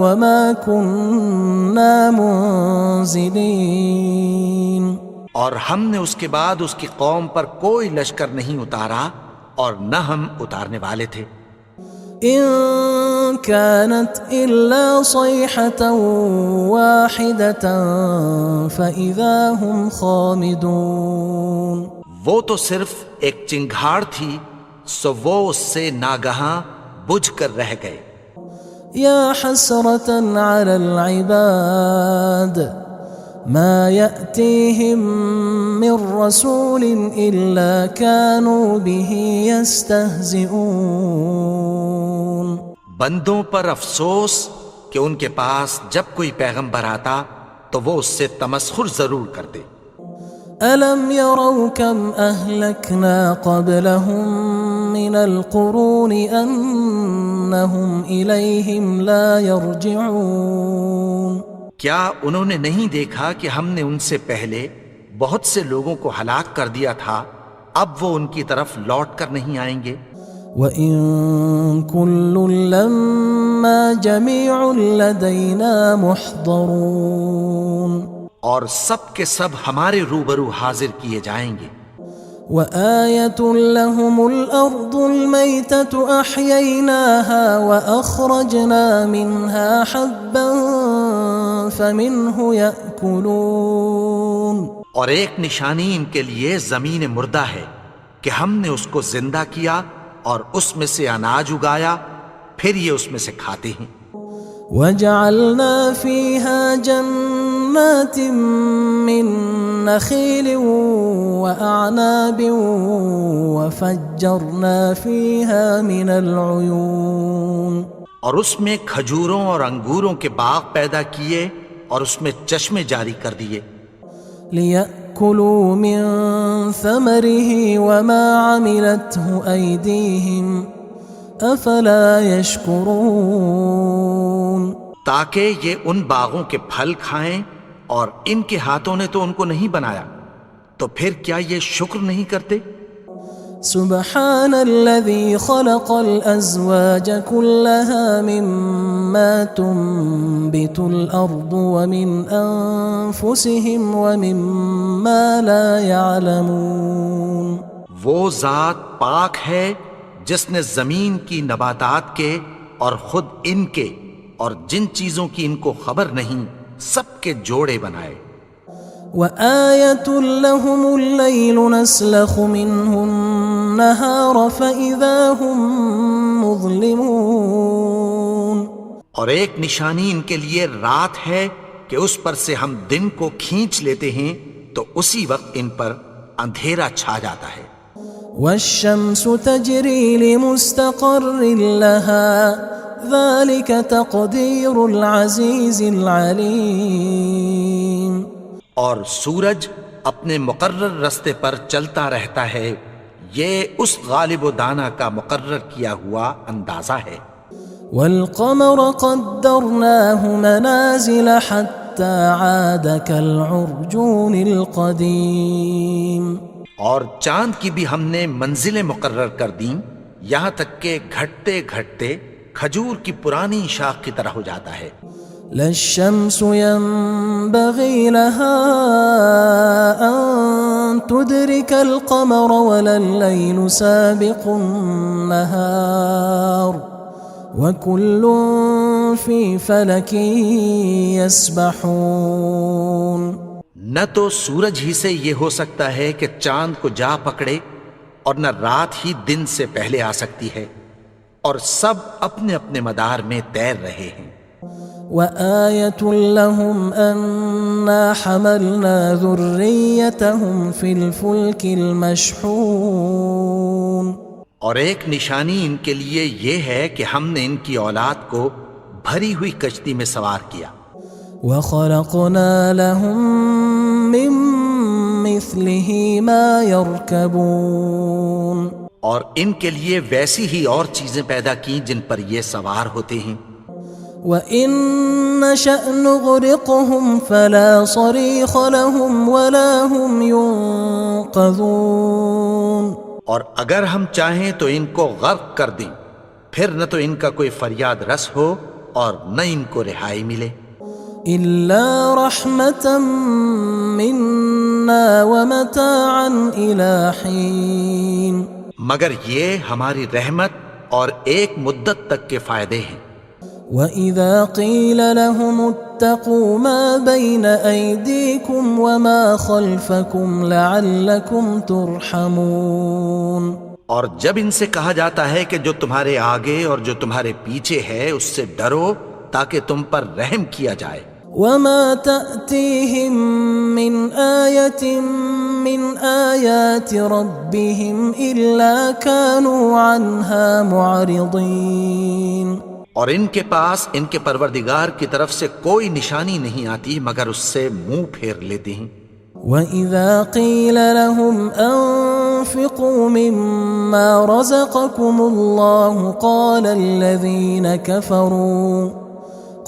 وما كنا منزلين، اور ہم نے اس کے بعد اس کی قوم پر کوئی لشکر نہیں اتارا اور نہ ہم اتارنے والے تھے۔ ان كانت الا صيحة واحدة فاذا هم خامدون، وہ تو صرف ایک چنگھاڑ تھی، سو وہ اس سے ناگہاں بجھ کر رہ گئے۔ یا حسرة على العباد ما يأتيهم من رسول إلا كانوا به يستهزئون، بندوں پر افسوس کہ ان کے پاس جب کوئی پیغمبر آتا تو وہ اس سے تمسخر ضرور کرتے۔ ألم يروا كم أهلكنا قبلهم من القرون أنهم إليهم لا يرجعون، کیا انہوں نے نہیں دیکھا کہ ہم نے ان سے پہلے بہت سے لوگوں کو ہلاک کر دیا تھا، اب وہ ان کی طرف لوٹ کر نہیں آئیں گے۔ وَإِن كُلٌّ لَمَّا جَمِيعٌ لَدَيْنَا مُحْضَرُونَ، اور سب کے سب ہمارے روبرو حاضر کیے جائیں گے۔ وَآيَةٌ لَهُمُ الْأَرْضُ الْمَيْتَةُ أَحْيَيْنَاهَا وَأَخْرَجْنَا مِنْهَا حَبًّا فَمِنْهُ يَأْكُلُونَ، اور ایک نشانی ان کے لیے زمین مردہ ہے کہ ہم نے اس کو زندہ کیا اور اس میں سے اناج اگایا، پھر یہ اس میں سے کھاتے ہیں۔ وَجَعَلْنَا فِيهَا جَنَّاتٍ مِّن نَخِيلٍ وَأَعْنَابٍ وَفَجَّرْنَا فِيهَا مِنَ الْعُيُونِ، اور اس میں کھجوروں اور انگوروں کے باغ پیدا کیے اور اس میں چشمے جاری کر دیے۔ لِيَأْكُلُوا مِن ثَمَرِهِ وَمَا عَمِلَتْهُ أَيْدِيهِمْ أَفَلَا يَشْكُرُونَ، تاکہ یہ ان باغوں کے پھل کھائیں اور ان کے ہاتھوں نے تو ان کو نہیں بنایا، تو پھر کیا یہ شکر نہیں کرتے؟ سبحان الذي خلق الأزواج كلها مما تنبت الأرض ومن أنفسهم ومما لا يعلمون، وہ ذات پاک ہے جس نے زمین کی نباتات کے اور خود ان کے اور جن چیزوں کی ان کو خبر نہیں سب کے جوڑے بنائے۔ وآية لهم الليل نسلخ منه النهار فإذا هم مظلمون، اور ایک نشانی ان کے لیے رات ہے کہ اس پر سے ہم دن کو کھینچ لیتے ہیں تو اسی وقت ان پر اندھیرا چھا جاتا ہے۔ والشمس تجري لمستقر لها ذلك تقدير العزيز العليم، اور سورج اپنے مقرر رستے پر چلتا رہتا ہے، یہ اس غالب و دانا کا مقرر کیا ہوا اندازہ ہے۔ والقمر قدرناه منازل حتى عاد كالعرجون القديم، اور چاند کی بھی ہم نے منزلیں مقرر کر دیں یہاں تک کہ گھٹتے گھٹتے کھجور کی پرانی شاخ کی طرح ہو جاتا ہے. لا الشمس ينبغي لها أن تدرك القمر ولا الليل سابق النهار وكل في فلك يسبحون. نہ تو سورج ہی سے یہ ہو سکتا ہے کہ چاند کو جا پکڑے اور نہ رات ہی دن سے پہلے آ سکتی ہے، اور سب اپنے اپنے مدار میں تیر رہے ہیں. وآية لهم أنا حملنا ذريتهم في الفلك المشحون. اور ایک نشانی ان کے لیے یہ ہے کہ ہم نے ان کی اولاد کو بھری ہوئی کشتی میں سوار کیا. وخلقنا لهم من مثله ما يركبون. اور ان کے لیے ویسی ہی اور چیزیں پیدا کی جن پر یہ سوار ہوتے ہیں. وَإِن نَّشَأْ نُغْرِقْهُمْ فَلَا صَرِيخَ لَهُمْ وَلَا هُمْ يُنقَذُونَ. اور اگر ہم چاہیں تو ان کو غرق کر دیں، پھر نہ تو ان کا کوئی فریاد رس ہو اور نہ ان کو رہائی ملے. إِلَّا رَحْمَةً مِّنَّا وَمَتَاعًا إِلَى حِينٍ. مگر یہ ہماری رحمت اور ایک مدت تک کے فائدے ہیں. وَإِذَا قِيلَ لَهُمُ اتَّقُوا مَا بَيْنَ أَيْدِيكُمْ وَمَا خَلْفَكُمْ لَعَلَّكُمْ تُرْحَمُونَ. اور جب ان سے کہا جاتا ہے کہ جو تمہارے آگے اور جو تمہارے پیچھے ہے اس سے ڈرو تاکہ تم پر رحم کیا جائے. وَمَا تَأْتِيهِم مِّنْ آيَةٍ مِّنْ آيَاتِ رَبِّهِمْ إِلَّا كَانُوا عَنْهَا مُعْرِضِينَ. اور ان کے پاس ان کے پروردگار کی طرف سے کوئی نشانی نہیں آتی مگر اس سے منہ پھیر لیتے ہیں. وَإِذَا قِيلَ لَهُمْ أَنفِقُوا مِمَّا رَزَقَكُمُ اللَّهُ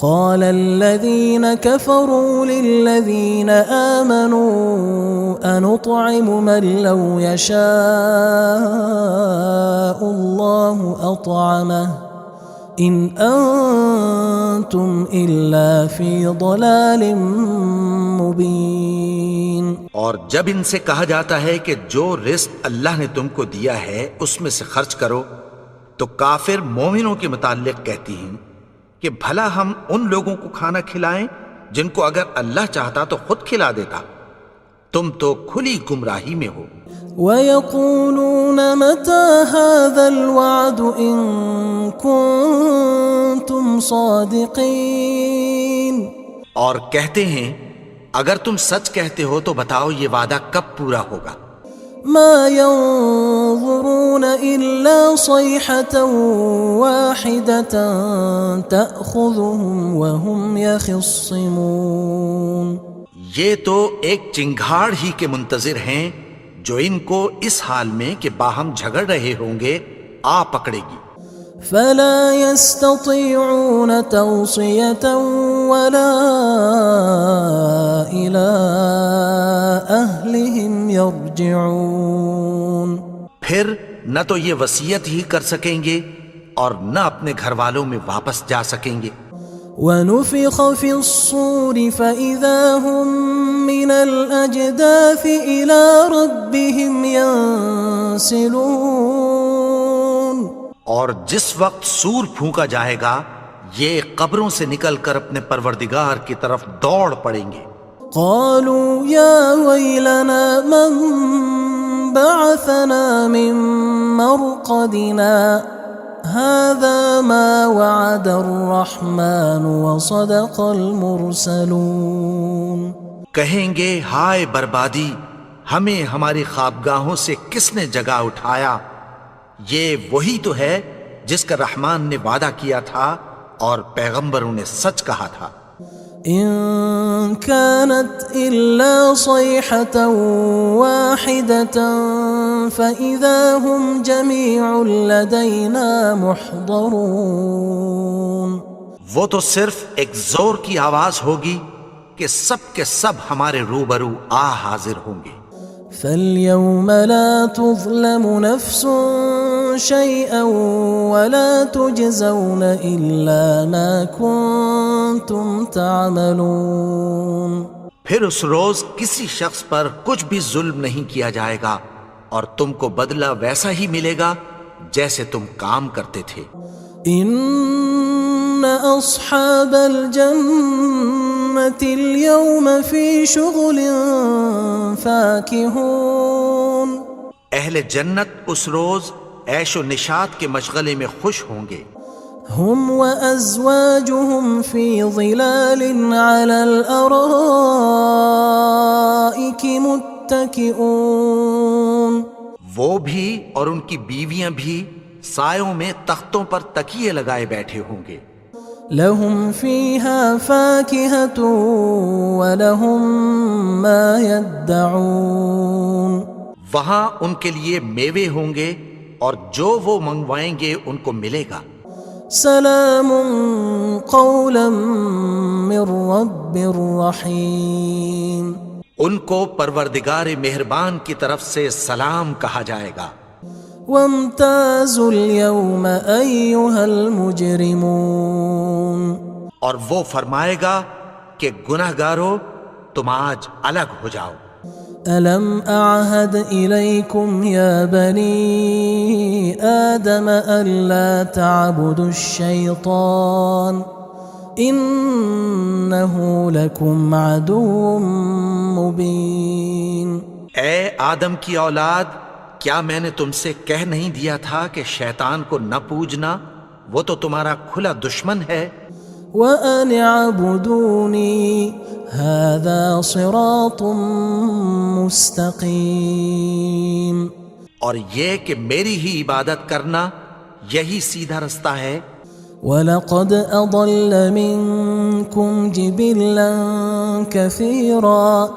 قال الذين كفروا للذين آمنوا أنطعم من لو يشاء الله أطعمه إن أنتم إلا في ضلال مبين. اور جب ان سے کہا جاتا ہے کہ جو رزق اللہ نے تم کو دیا ہے اس میں سے خرچ کرو، تو کافر مومنوں کے متعلق کہتی ہیں کہ بھلا ہم ان لوگوں کو کھانا کھلائیں جن کو اگر اللہ چاہتا تو خود کھلا دیتا. تم تو کھلی گمراہی میں ہو. وَيَقُولُونَ مَتَى هَذَا الْوَعْدُ إِن كُنتُمْ صَادِقِينَ. اور کہتے ہیں اگر تم سچ کہتے ہو تو بتاؤ یہ وعدہ کب پورا ہوگا. ما ينظرون إلا صيحة واحدة تأخذهم وهم يخصمون. یہ تو ایک چنگھاڑ ہی کے منتظر ہیں جو ان کو اس حال میں کہ باہم جھگڑ رہے ہوں گے آ پکڑے گی. فلا يستطيعون توصية ولا إلى أهلهم يرجعون. پھر نہ تو یہ وصیت ہی کر سکیں گے اور نہ اپنے گھر والوں میں واپس جا سکیں گے. وَنُفِخَ فِي الصُّورِ فَإِذَا هُم مِّنَ الْأَجْدَاثِ إِلَى رَبِّهِمْ يَنسِلُونَ. اور جس وقت سور پھونکا جائے گا یہ قبروں سے نکل کر اپنے پروردگار کی طرف دوڑ پڑیں گے. قالوا يا ويلنا من بعثنا من مرقدنا هذا ما وعد الرحمن وصدق المرسلون. کہیں گے ہائے بربادی، ہمیں ہماری خوابگاہوں سے کس نے جگا اٹھایا. یہ وہی تو ہے جس کا رحمان نے وعدہ کیا تھا اور پیغمبروں نے سچ کہا تھا. إن كانت إلا صيحة واحدة فإذا هم جميع لدينا محضرون. وہ تو صرف ایک زور کی آواز ہوگی کہ سب کے سب ہمارے روبرو حاضر ہوں گے. فاليوم لا تظلم نفس شيئا ولا تجزون إلا ما كنتم تعملون. پھر اس روز کسی شخص پر کچھ بھی ظلم نہیں کیا جائے گا اور تم کو بدلہ ویسا ہی ملے گا جیسے تم کام کرتے تھے. إن أصحاب الجنة اليوم في شغل فاكهون. اہل جنت اس روز عیش و نشاط کے مشغلے میں خوش ہوں گے. هم وأزواجهم في ظلال على الأرائك متكئون. وہ بھی اور ان کی بیویاں بھی سایوں میں تختوں پر تکیے لگائے بیٹھے ہوں گے. لهم فيها فاكهة ولهم ما يدعون. وہاں ان کے لیے میوے ہوں گے اور جو وہ منگوائیں گے ان کو ملے گا. سلام قولا من رب رحیم. ان کو پروردگار مہربان کی طرف سے سلام کہا جائے گا. وامتازوا اليوم أيها المجرمون. اور وہ فرمائے گا کہ گنہگارو تم آج الگ ہو جاؤ. ألم أعهد إليكم يا بني آدم ألا تعبدوا الشيطان إنه لكم عدو مبين. اے آدم کی اولاد، کیا میں نے تم سے کہہ نہیں دیا تھا کہ شیطان کو نہ پوجنا، وہ تو تمہارا کھلا دشمن ہے. وَأَنِ اعْبُدُونِي هَذَا صِرَاطٌ مُسْتَقِيمٌ. اور یہ کہ میری ہی عبادت کرنا یہی سیدھا رستہ ہے. وَلَقَدْ أَضَلَّ مِنكُمْ جِبِلًّا كَثِيرًا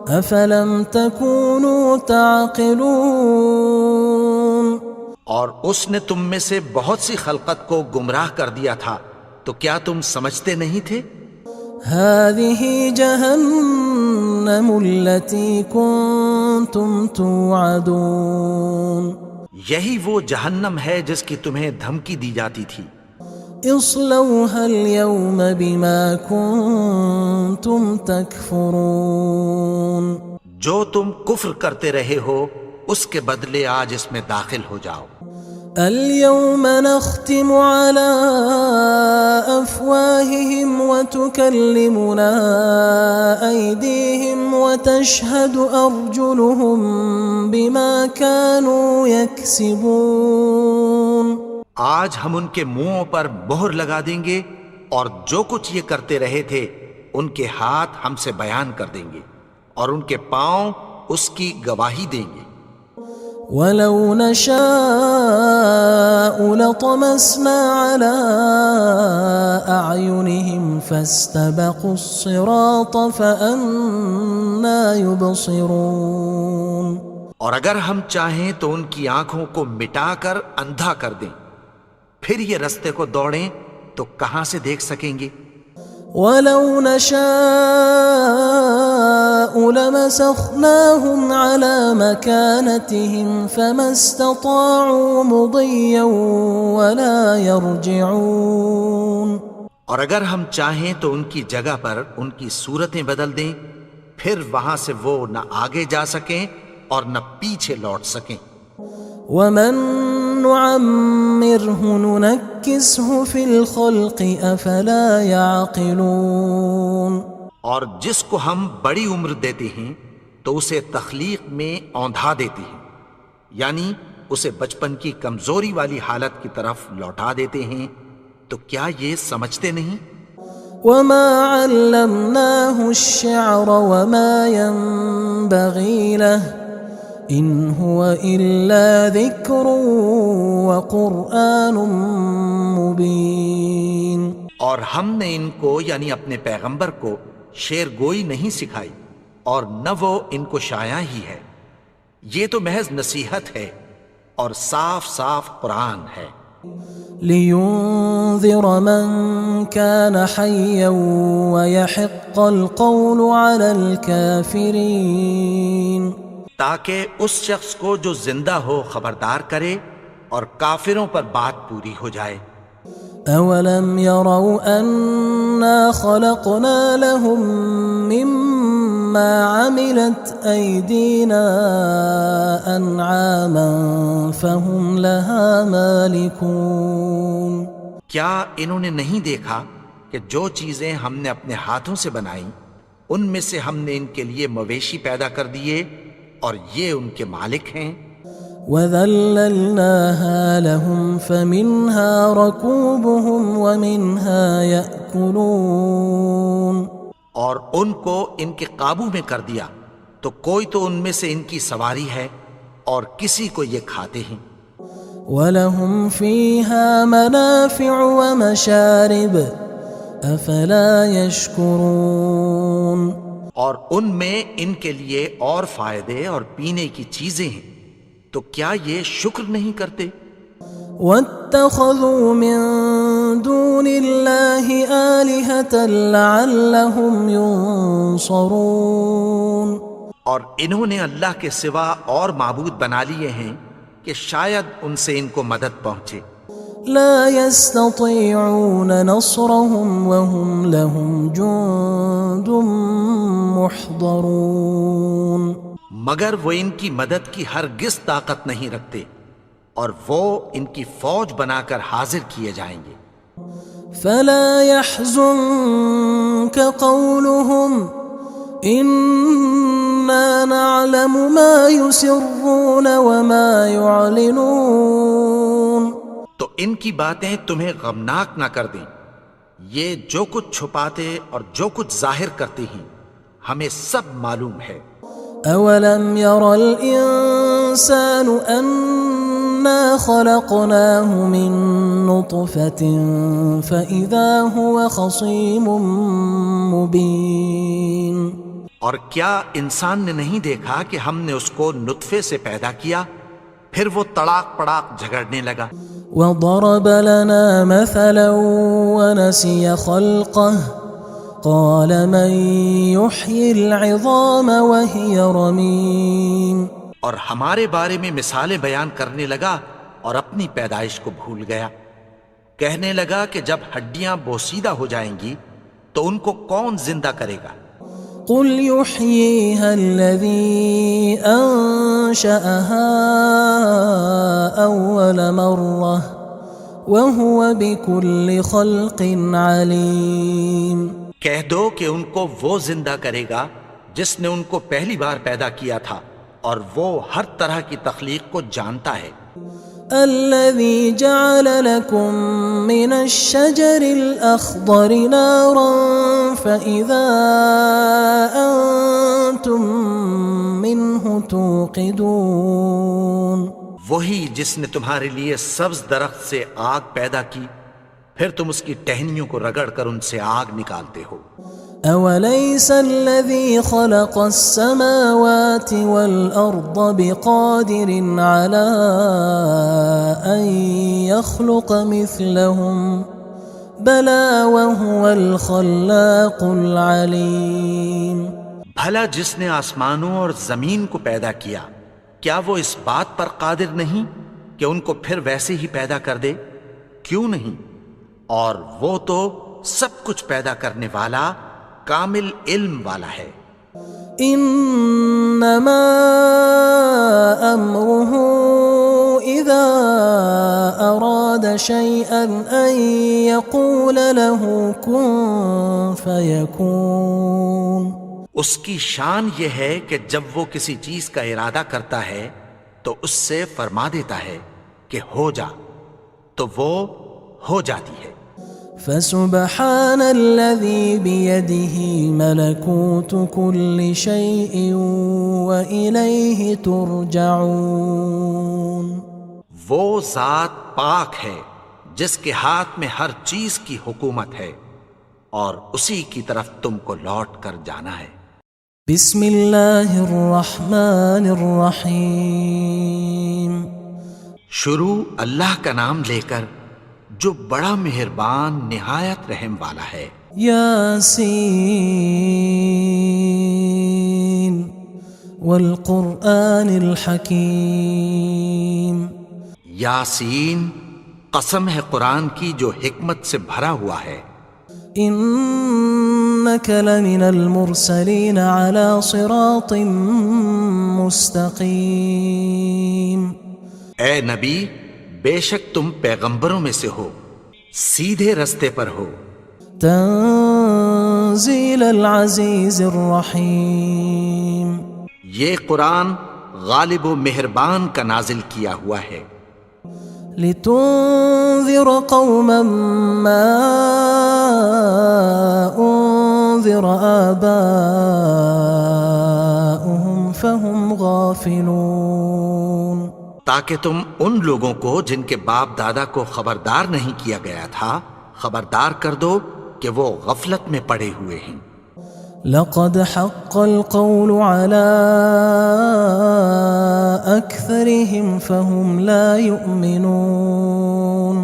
أَفَلَمْ تَكُونُوا تَعْقِلُونَ. اور اس نے تم میں سے بہت سی خلقت کو گمراہ کر دیا تھا، تو کیا تم سمجھتے نہیں تھے؟ هذه جهنم التي كنتم توعدون. یہی وہ جہنم ہے جس کی تمہیں دھمکی دی جاتی تھی. اصلوها اليوم بما كنتم تكفرون. جو تم کفر کرتے رہے ہو اس کے بدلے آج اس میں داخل ہو جاؤ. اليوم نختم على أفواههم وتكلمنا أيديهم وتشهد أرجلهم بما كانوا يكسبون. آج ہم ان کے منہوں پر مہر لگا دیں گے اور جو کچھ یہ کرتے رہے تھے ان کے ہاتھ ہم سے بیان کر دیں گے اور ان کے پاؤں اس کی گواہی دیں گے. وَلَوْ نَشَاءُ لَطَمَسْنَا عَلَىٰ أَعْيُنِهِمْ فَاسْتَبَقُوا الصِّرَاطَ فَأَنَّىٰ يُبْصِرُونَ. اور اگر ہم چاہیں تو ان کی آنکھوں کو مٹا کر اندھا کر دیں، پھر یہ رستے کو دوڑیں تو کہاں سے دیکھ سکیں گے. وَلَوْ نَشَاءُ لَمَسَخْنَاهُمْ عَلَىٰ مَكَانَتِهِمْ فَمَا اسْتَطَاعُوا مُضِيًّا وَلَا يَرْجِعُونَ. اور اگر ہم چاہیں تو ان کی جگہ پر ان کی صورتیں بدل دیں، پھر وہاں سے وہ نہ آگے جا سکیں اور نہ پیچھے لوٹ سکیں. وَمَن نُعَمِّرْهُ نُنَكِّسْهُ فِي الْخَلْقِ أَفَلَا يَعْقِلُونَ. اور جس کو ہم بڑی عمر دیتے ہیں تو اسے تخلیق میں اوندھا دیتے ہیں، یعنی اسے بچپن کی کمزوری والی حالت کی طرف لوٹا دیتے ہیں. تو کیا یہ سمجھتے نہیں؟ وَمَا عَلَّمْنَاهُ الشِّعْرَ وَمَا يَنبَغِي لَهُ إِنْ هُوَ إِلَّا ذِكْرٌ وَقُرْآنٌ مُبِينٌ. اور ہم نے ان کو یعنی اپنے پیغمبر کو شعر گوئی نہیں سکھائی اور نہ وہ ان کو شایع ہی ہے. یہ تو محض نصیحت ہے اور صاف صاف قرآن ہے. لِيُنذِرَ مَن كَانَ حَيًّا وَيَحِقَّ الْقَوْلُ عَلَى الْكَافِرِينَ. تاکہ اس شخص کو جو زندہ ہو خبردار کرے اور کافروں پر بات پوری ہو جائے۔ أولم يروا أنا خلقنا لهم مما عملت أيدينا أنعاما فهم لها مالكون؟ کیا انہوں نے نہیں دیکھا کہ جو چیزیں ہم نے اپنے ہاتھوں سے بنائیں ان میں سے ہم نے ان کے لیے مویشی پیدا کر دیے اور یہ ان کے مالک ہیں۔ وَذَلَّلْنَاهَا لَهُمْ فَمِنْهَا رَكُوبُهُمْ وَمِنْهَا يَأْكُلُونَ، اور ان کو ان کے قابو میں کر دیا تو کوئی تو ان میں سے ان کی سواری ہے اور کسی کو یہ کھاتے ہیں۔ وَلَهُمْ فِيهَا مَنَافِعُ وَمَشَارِبُ أَفَلَا يَشْكُرُونَ، اور ان میں ان کے لیے اور فائدے اور پینے کی چیزیں ہیں، تو کیا یہ شکر نہیں کرتے؟ وَاتَّخَذُوا مِن دُونِ اللَّهِ آلِهَةً لَعَلَّهُمْ يُنصَرُونَ، اور انہوں نے اللہ کے سوا اور معبود بنا لیے ہیں کہ شاید ان سے ان کو مدد پہنچے۔ لا يستطيعون نصرهم وهم لهم جند محضرون، مگر وہ ان کی مدد کی ہرگز طاقت نہیں رکھتے اور وہ ان کی فوج بنا کر حاضر کیے جائیں گے۔ فلا يحزنك قولهم إنا نعلم ما يسرون وما يعلنون، تو ان کی باتیں تمہیں غمناک نہ کر دیں، یہ جو کچھ چھپاتے اور جو کچھ ظاہر کرتے ہیں ہمیں سب معلوم ہے۔ أولم ير الإنسان أنا خلقناه من نطفة فإذا هو خصيم مبين، اور کیا انسان نے نہیں دیکھا کہ ہم نے اس کو نطفے سے پیدا کیا پھر وہ تڑاک پڑاک جھگڑنے لگا۔ وضرب لنا مثلا ونسي خلقه قال من يحيي العظام وهي رميم، اور ہمارے بارے میں مثالیں بیان کرنے لگا اور اپنی پیدائش کو بھول گیا۔ کہنے لگا کہ جب ہڈیاں بوسیدہ ہو جائیں گی تو ان کو کون زندہ کرے گا؟ قل يحييها الذي أنشأها أول مرة وهو بكل خلق عليم، کہہ دو کہ ان کو وہ زندہ کرے گا جس نے ان کو پہلی بار پیدا کیا تھا اور وہ ہر طرح کی تخلیق کو جانتا ہے۔ الذي جعل لكم من الشجر الأخضر نارا فإذا أنتم منه توقدون، وہی جس نے تمہارے لیے سبز درخت سے آگ پیدا کی پھر تم اس کی ٹہنیوں کو رگڑ کر ان سے آگ نکالتے ہو۔ أوليس الذي خلق السماوات والأرض بقادر على أن يخلق مثلهم بلى وهو الخلاق العليم، بھلا جس نے آسمانوں اور زمین کو پیدا کیا کیا وہ اس بات پر قادر نہیں کہ ان کو پھر ویسے ہی پیدا کر دے؟ کیوں نہیں؟ اور وہ تو سب کچھ پیدا کرنے والا کامل علم والا ہے۔ انما امره اذا اراد شيئا ان يقول له كن فيكون، اس کی شان یہ ہے کہ جب وہ کسی چیز کا ارادہ کرتا ہے تو اس سے فرما دیتا ہے کہ ہو جا، تو وہ ہو جاتی ہے۔ فسبحان الذي بيده ملكوت كل شيء وإليه ترجعون، وہ ذات پاک ہے جس کے ہاتھ میں ہر چیز کی حکومت ہے اور اسی کی طرف تم کو لوٹ کر جانا ہے۔ بسم اللہ الرحمن الرحیم، شروع اللہ کا نام لے کر جو بڑا مہربان نہایت رحم والا ہے۔ یاسین، والقرآن الحکیم، یاسین، قسم ہے قرآن کی جو حکمت سے بھرا ہوا ہے۔ إنك لمن المرسلين على صراط مستقيم اے نبی، بے شک تم پیغمبروں میں سے ہو، سیدھے رستے پر ہو۔ تنزيل العزيز الرحيم یہ قرآن غالب و مہربان کا نازل کیا ہوا ہے، لتنذر قوما ما أنذر آباؤهم فهم غافلون، تاکہ تم ان لوگوں کو جن کے باپ دادا کو خبردار نہیں کیا گیا تھا خبردار کر دو کہ وہ غفلت میں پڑے ہوئے ہیں۔ لقد حق القول على أكثرهم فهم لا يؤمنون،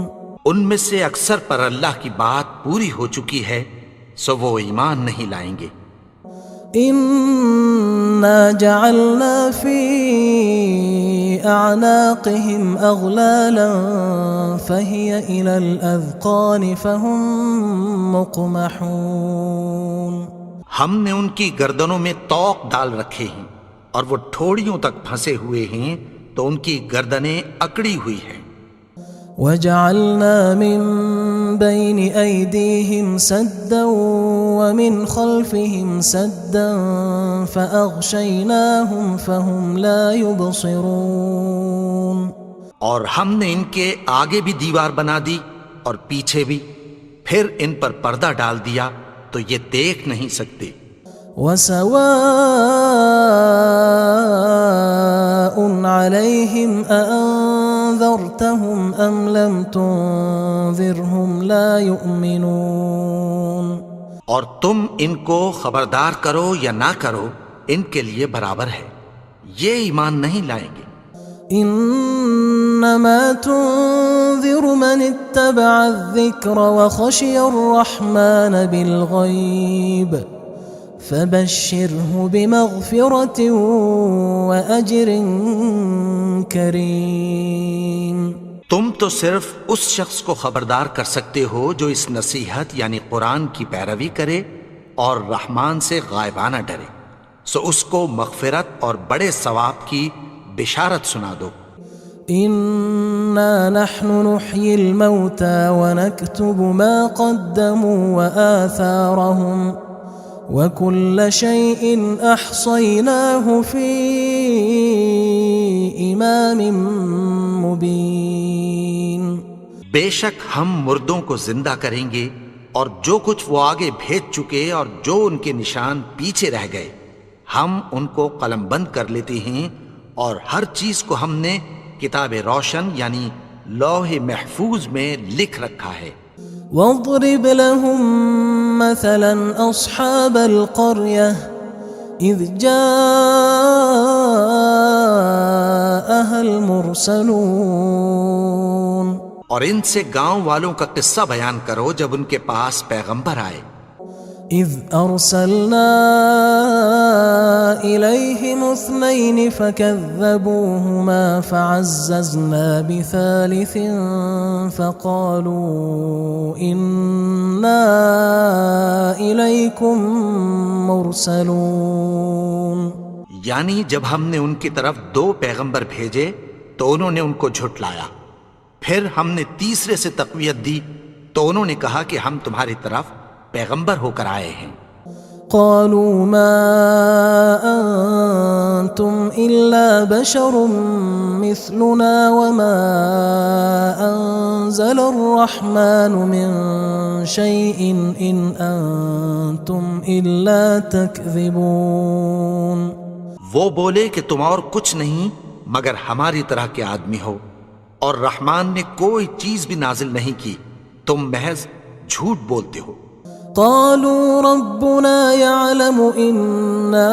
ان میں سے اکثر پر اللہ کی بات پوری ہو چکی ہے سو وہ ایمان نہیں لائیں گے۔ إنا جعلنا في أعناقهم أغلالا فهي إلى الأذقان فهم مقمحون، ہم نے ان کی گردنوں میں طوق ڈال رکھے ہیں اور وہ ٹھوڑیوں تک پھنسے ہوئے ہیں تو ان کی گردنیں اکڑی ہوئی ہیں۔ وجعلنا من بين أيديهم سدا ومن خلفهم سدا فأغشيناهم فهم لا يبصرون، اور ہم نے ان کے آگے بھی دیوار بنا دی اور پیچھے بھی، پھر ان پر پردہ ڈال دیا تو یہ دیکھ نہیں سکتے۔ وسواء عليهم أأنذرتهم أم لم تنذرهم لا يؤمنون، اور تم ان کو خبردار کرو یا نہ کرو ان کے لیے برابر ہے، یہ ایمان نہیں لائیں گے۔ إنما تنذر من اتبع الذكر وخشي الرحمن بالغيب فبشره بمغفرة وأجر كريم، تم تو صرف اس شخص کو خبردار کر سکتے ہو جو اس نصیحت یعنی قرآن کی پیروی کرے اور رحمان سے غائبانہ ڈرے، سو اس کو مغفرت اور بڑے ثواب کی بشارت سنا دو۔ إنا نحن نحيي الموتى ونكتب ما قدموا وآثارهم وكل شيء أحصيناه في إمام مبين، بے شک ہم مردوں کو زندہ کریں گے اور جو کچھ وہ آگے بھیج چکے اور جو ان کے نشان پیچھے رہ گئے ہم ان کو قلم بند کر لیتے ہیں، اور ہر چیز کو ہم نے کتاب روشن یعنی لوح محفوظ میں لکھ رکھا ہے۔ واضرب لهم مثلا أصحاب القرية إذ جاءها المرسلون، اور ان سے گاؤں والوں کا قصہ بیان کرو جب ان کے پاس پیغمبر آئے۔ إذ أرسلنا إليهم 2 فكذبوهما فعززنا بثالث فقالوا إنا إليكم مرسلون، یعنی جب ہم نے ان کی طرف 2 پیغمبر بھیجے تو انہوں نے ان کو جھٹلایا، پھر ہم نے تیسرے سے تقویت دی تو انہوں نے کہا کہ ہم تمہاری طرف پیغمبر ہو کر آئے ہیں۔ قالوا ما أنتم إلا بشر مثلنا وما أنزل الرحمن من شيء إن أنتم إلا تكذبون، وہ بولے کہ تم اور کچھ نہیں مگر ہماری طرح کے آدمی ہو، اور رحمان نے کوئی چیز بھی نازل نہیں کی، تم محض جھوٹ بولتے ہو۔ قالوا ربنا يعلم إنا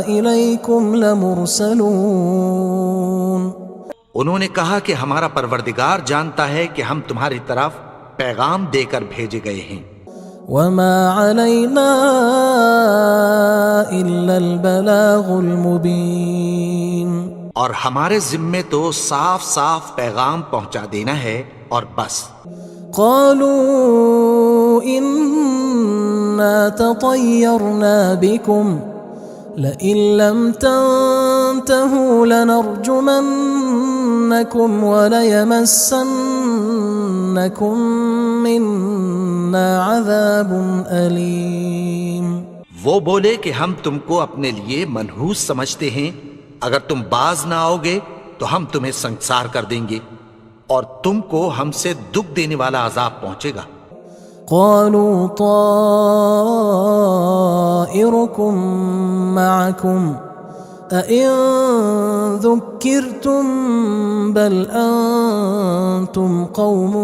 إليكم لمرسلون، انہوں نے کہا کہ ہمارا پروردگار جانتا ہے کہ ہم تمہاری طرف پیغام دے کر بھیجے گئے ہیں۔ وما علينا إلا البلاغ المبين، اور ہمارے ذمے تو صاف صاف پیغام پہنچا دینا ہے اور بس۔ قالوا إنا تطيرنا بكم لئن لم تنتهوا لنرجمنكم وليمسنكم منا عذاب أليم۔ وہ بولے کہ ہم تم کو اپنے لیے منحوس سمجھتے ہیں، اگر تم باز نہ آؤ گے تو ہم تمہیں سنسار کر دیں گے اور تم کو ہم سے دکھ دینے والا عذاب پہنچے گا۔ قالوا طائركم معكم أئن ذكرتم بل أنتم قوم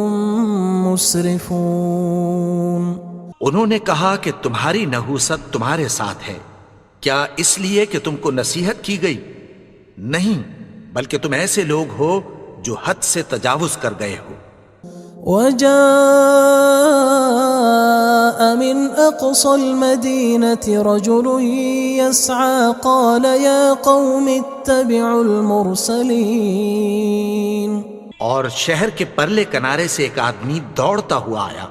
مسرفون۔ انہوں نے کہا کہ تمہاری نحوست تمہارے ساتھ ہے، کیا اس لیے کہ تم کو نصیحت کی گئی؟ نہیں، بلکہ تم ایسے لوگ ہو جو حد سے تجاوز کر گئے ہو۔ وجاء من أقصى المدينة رجل يسعى قال يا قوم اتبعوا المرسلين۔ اور شہر کے پرلے کنارے سے ایک آدمی دوڑتا ہوا آیا،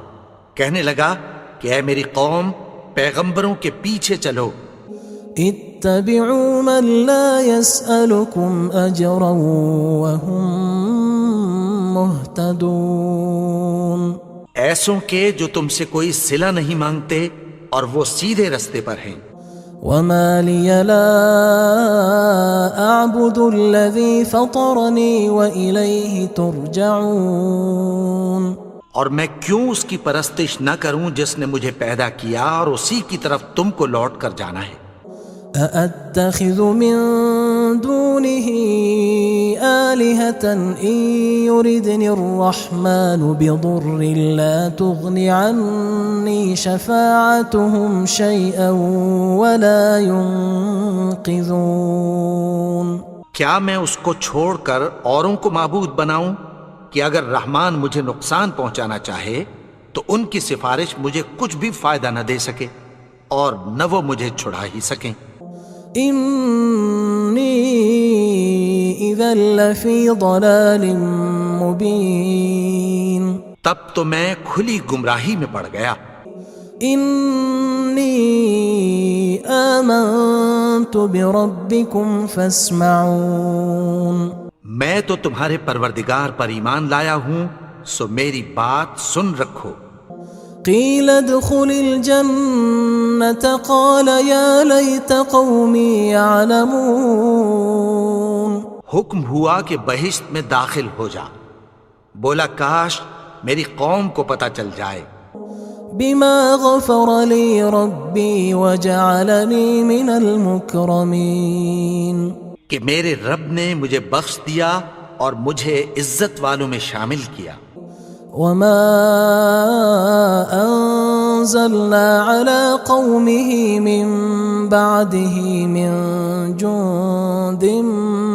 کہنے لگا کہ اے میری قوم، پیغمبروں کے پیچھے چلو۔ اتبعوا من لا يسألكم أجرا وهم مهتدون۔ ایسوں کے جو تم سے کوئی صلہ نہیں مانگتے اور وہ سیدھے رستے پر ہیں۔ وما لي لا أعبد الذي فطرني وإليه ترجعون۔ اور میں کیوں اس کی پرستش نہ کروں جس نے مجھے پیدا کیا اور اسی کی طرف تم کو لوٹ کر جانا ہے۔ أأتخذ من دونه آلهة إن يردني الرحمن بضر لا تغن عني شفاعتهم شيئا ولا ينقذون۔ کیا میں اس کو چھوڑ کر اوروں کو معبود بناؤں کہ اگر رحمان مجھے نقصان پہنچانا چاہے تو ان کی سفارش مجھے کچھ بھی فائدہ نہ دے سکے اور نہ وہ مجھے چھڑا ہی سکیں۔ إني إذا لفي ضلال مبين۔ تب تو میں کھلی گمراہی میں پڑ گیا۔ إني آمنت بربكم فاسمعون۔ میں تو تمہارے پروردگار پر ایمان لایا ہوں، سو میری بات سن رکھو۔ قيل ادخل الجنة قال يا ليت قومي يعلمون۔ حکم ہوا کہ بہشت میں داخل ہو جا، بولا کاش میری قوم کو پتہ چل جائے۔ بما غفر لي ربي وجعلني من المكرمين۔ کہ میرے رب نے مجھے بخش دیا اور مجھے عزت والوں میں شامل کیا۔ وما أنزلنا على قومه من بعده من جند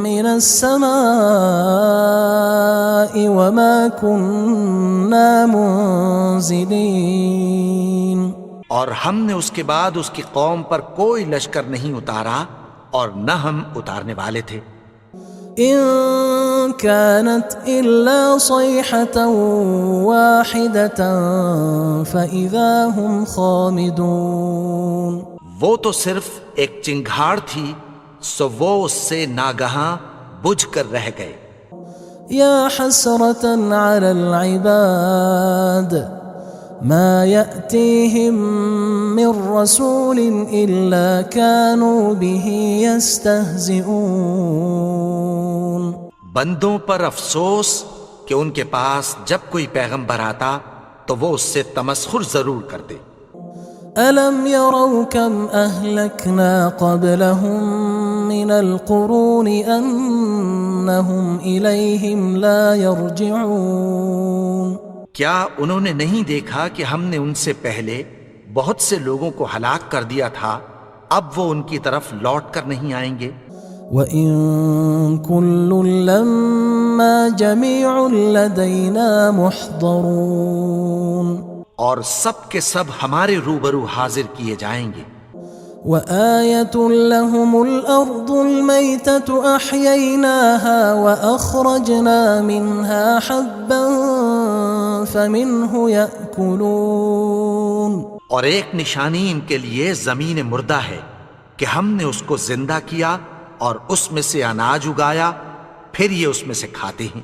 من السماء وما كنا منزلين۔ اور ہم نے اس کے بعد اس کی قوم پر کوئی لشکر نہیں اتارا اور نہ ہم اتارنے والے تھے۔ إن كانت إلا صيحة واحدة فإذا هم خامدون۔ وہ تو صرف ایک چنگھاڑ تھی، سو وہ اس سے ناگہاں بجھ کر رہ گئے۔ يا حسرة على العباد ما يأتيهم من رسول إلا كانوا به يستهزئون۔ بندوں پر افسوس کہ ان کے پاس جب کوئی پیغمبر آتا تو وہ اس سے تمسخر ضرور کرتے۔ ألم يروا كم أهلكنا قبلهم من القرون أنهم إليهم لا يرجعون۔ کیا انہوں نے نہیں دیکھا کہ ہم نے ان سے پہلے بہت سے لوگوں کو ہلاک کر دیا تھا، اب وہ ان کی طرف لوٹ کر نہیں آئیں گے۔ وَإِن كُلٌّ لَمَّا جَمِيعٌ لَدَيْنَا مُحْضَرُونَ۔ اور سب کے سب ہمارے روبرو حاضر کیے جائیں گے۔ وآية لهم الأرض الميتة أحييناها وأخرجنا منها حبا فمنه يأكلون. اور ایک نشانی ان کے لیے زمین مردہ ہے کہ ہم نے اس کو زندہ کیا اور اس میں سے اناج اگایا، پھر یہ اس میں سے کھاتے ہیں.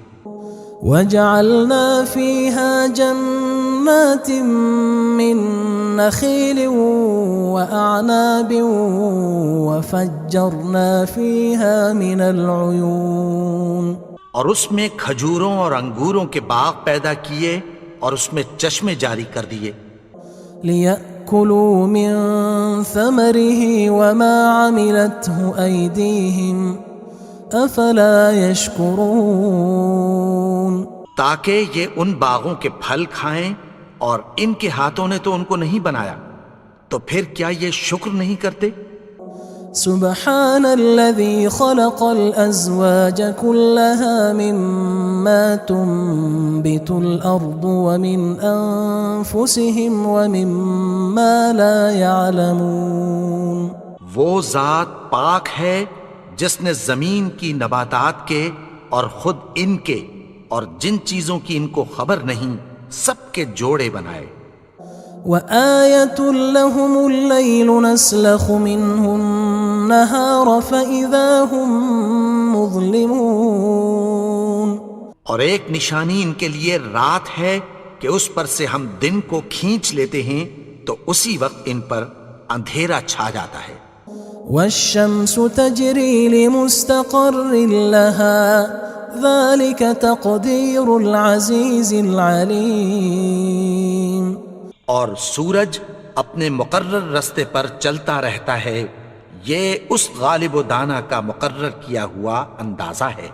وجعلنا فيها جنات من نخيل وأعناب وفجرنا فيها من العيون. اور اس میں کھجوروں اور انگوروں کے باغ پیدا کیے اور اس میں چشمے جاری کر دیے. ليأكلوا من ثمره وما عملته أيديهم أفلا يشكرون. تاکہ یہ ان باغوں کے پھل کھائیں اور ان کے ہاتھوں نے تو ان کو نہیں بنایا، تو پھر کیا یہ شکر نہیں کرتے؟ سبحان الذي خلق الأزواج كلها مما تنبت الأرض ومن أنفسهم ومما لا يعلمون. وہ ذات پاک ہے جس نے زمین کی نباتات کے اور خود ان کے اور جن چیزوں کی ان کو خبر نہیں سب کے جوڑے بنائے. وآية لهم الليل نسلخ منه النهار فإذا هم مظلمون. اور ایک نشانی ان کے لیے رات ہے کہ اس پر سے ہم دن کو کھینچ لیتے ہیں تو اسی وقت ان پر اندھیرا چھا جاتا ہے. والشمس تجري لمستقر لها ذلك تقدير العزيز العليم. اور سورج اپنے مقرر رستے پر چلتا رہتا ہے، یہ اس غالب و دانا کا مقرر کیا ہوا اندازہ ہے.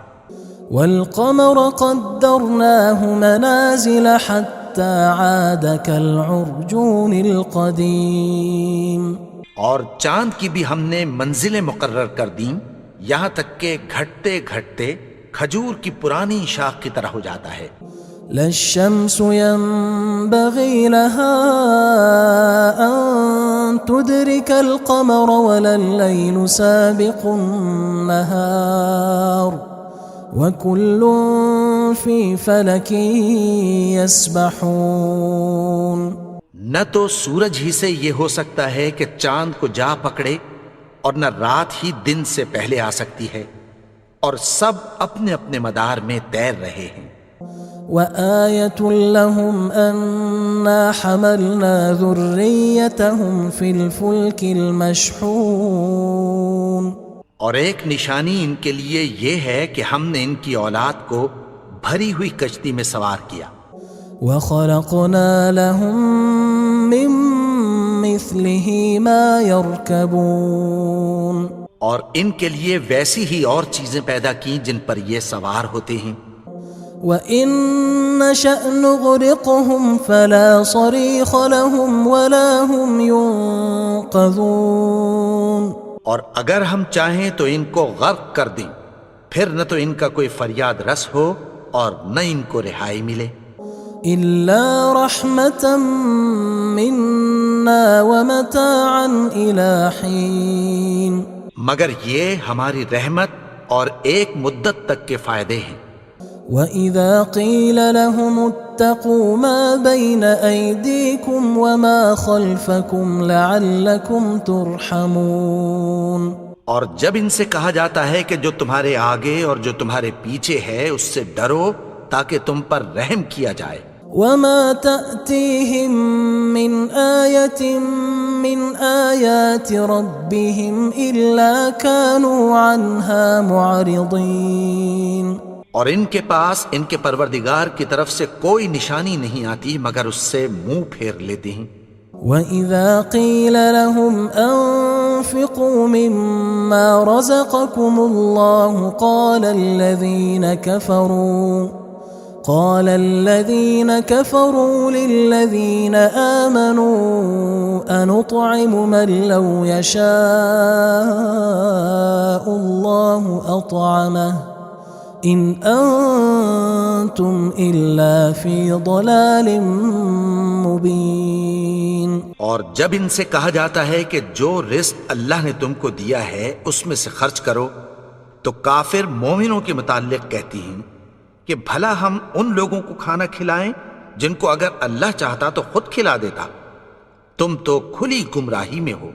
والقمر قدرناه منازل حتى عاد كالعرجون القديم. اور چاند کی بھی ہم نے منزلیں مقرر کر دیں، یہاں تک کہ گھٹتے گھٹتے کھجور کی پرانی شاخ کی طرح ہو جاتا ہے. لا الشمس ينبغي لها أن تدرك القمر ولا الليل سابق النهار وكل في فلك يسبحون. نہ تو سورج ہی سے یہ ہو سکتا ہے کہ چاند کو جا پکڑے، اور نہ رات ہی دن سے پہلے آ سکتی ہے، اور سب اپنے اپنے مدار میں تیر رہے ہیں. وآية لهم أنا حملنا ذريتهم في الفلك المشحون. اور ایک نشانی ان کے لیے یہ ہے کہ ہم نے ان کی اولاد کو بھری ہوئی کشتی میں سوار کیا. وخلقنا لهم من مثله ما يركبون. اور ان کے لیے ویسی ہی اور چیزیں پیدا کی جن پر یہ سوار ہوتے ہیں. وَإِن نَّشَأْ نُغْرِقْهُمْ فَلَا صَرِيخَ لَهُمْ وَلَا هُمْ يُنقَذُونَ. اور اگر ہم چاہیں تو ان کو غرق کر دیں، پھر نہ تو ان کا کوئی فریاد رس ہو اور نہ ان کو رہائی ملے. إِلَّا رَحْمَةً مِنَّا وَمَتَاعًا إِلَى حِينٍ. مگر یہ ہماری رحمت اور ایک مدت تک کے فائدے ہیں. وَإِذَا قِيلَ لَهُمُ اتَّقُوا مَا بَيْنَ أَيْدِيكُمْ وَمَا خَلْفَكُمْ لَعَلَّكُمْ تُرْحَمُونَ. اور جب ان سے کہا جاتا ہے کہ جو تمہارے آگے اور جو تمہارے پیچھے ہے اس سے ڈرو تاکہ تم پر رحم کیا جائے. وَمَا تَأْتِيهِم مِّنْ آيَةٍ مِّنْ آيَاتِ رَبِّهِمْ إِلَّا كَانُوا عَنْهَا مُعْرِضِينَ. اور ان کے پاس ان کے پروردگار کی طرف سے کوئی نشانی نہیں آتی مگر اس سے منہ پھیر لیتے ہیں. وَإِذَا قِيلَ لَهُمْ أَنفِقُوا مِمَّا رَزَقَكُمُ اللَّهُ قَالَ الَّذِينَ كَفَرُوا لِلَّذِينَ آمَنُوا أَنُطْعِمُ مَن لَّوْ يَشَاءُ اللَّهُ أَطْعَمَهُ إن أنتم إلا في ضلال مبين. اور جب ان سے کہا جاتا ہے کہ جو رزق اللہ نے تم کو دیا ہے اس میں سے خرچ کرو، تو کافر مومنوں کے متعلق کہتی ہیں کہ بھلا ہم ان لوگوں کو کھانا کھلائیں جن کو اگر اللہ چاہتا تو خود کھلا دیتا، تم تو کھلی گمراہی میں ہو.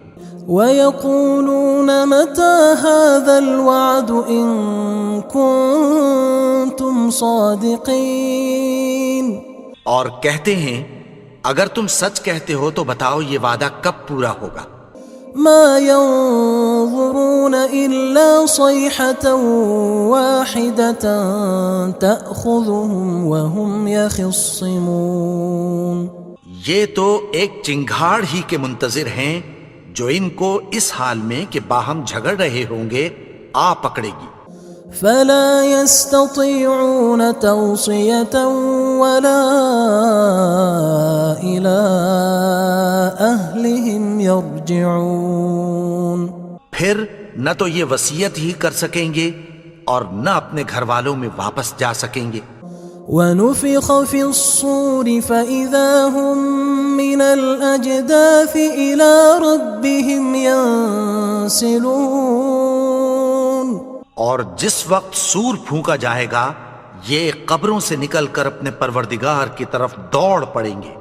وَيَقُولُونَ مَتَى هَذَا الْوَعْدُ إِن كُنتُمْ صَادِقِينَ. اور کہتے ہیں اگر تم سچ کہتے ہو تو بتاؤ یہ وعدہ کب پورا ہوگا. مَا يَنظُرُونَ إِلَّا صَيْحَةً وَاحِدَةً تَأْخُذُهُمْ وَهُمْ يَخِصِّمُونَ. یہ تو ایک چنگھاڑ ہی کے منتظر ہیں جو ان کو اس حال میں کہ باہم جھگڑ رہے ہوں گے آ پکڑے گی. فَلَا يَسْتَطِيعُونَ تَوْصِيَةً وَلَا إِلَىٰ أَهْلِهِمْ يَرْجِعُونَ. پھر نہ تو یہ وصیت ہی کر سکیں گے اور نہ اپنے گھر والوں میں واپس جا سکیں گے. وَنُفِخَ فِي الصُّورِ فَإِذَا هُم مِّنَ الْأَجْدَاثِ إِلَىٰ رَبِّهِمْ يَنسِلُونَ. اور جس وقت سور پھونکا جائے گا یہ قبروں سے نکل کر اپنے پروردگار کی طرف دوڑ پڑیں گے.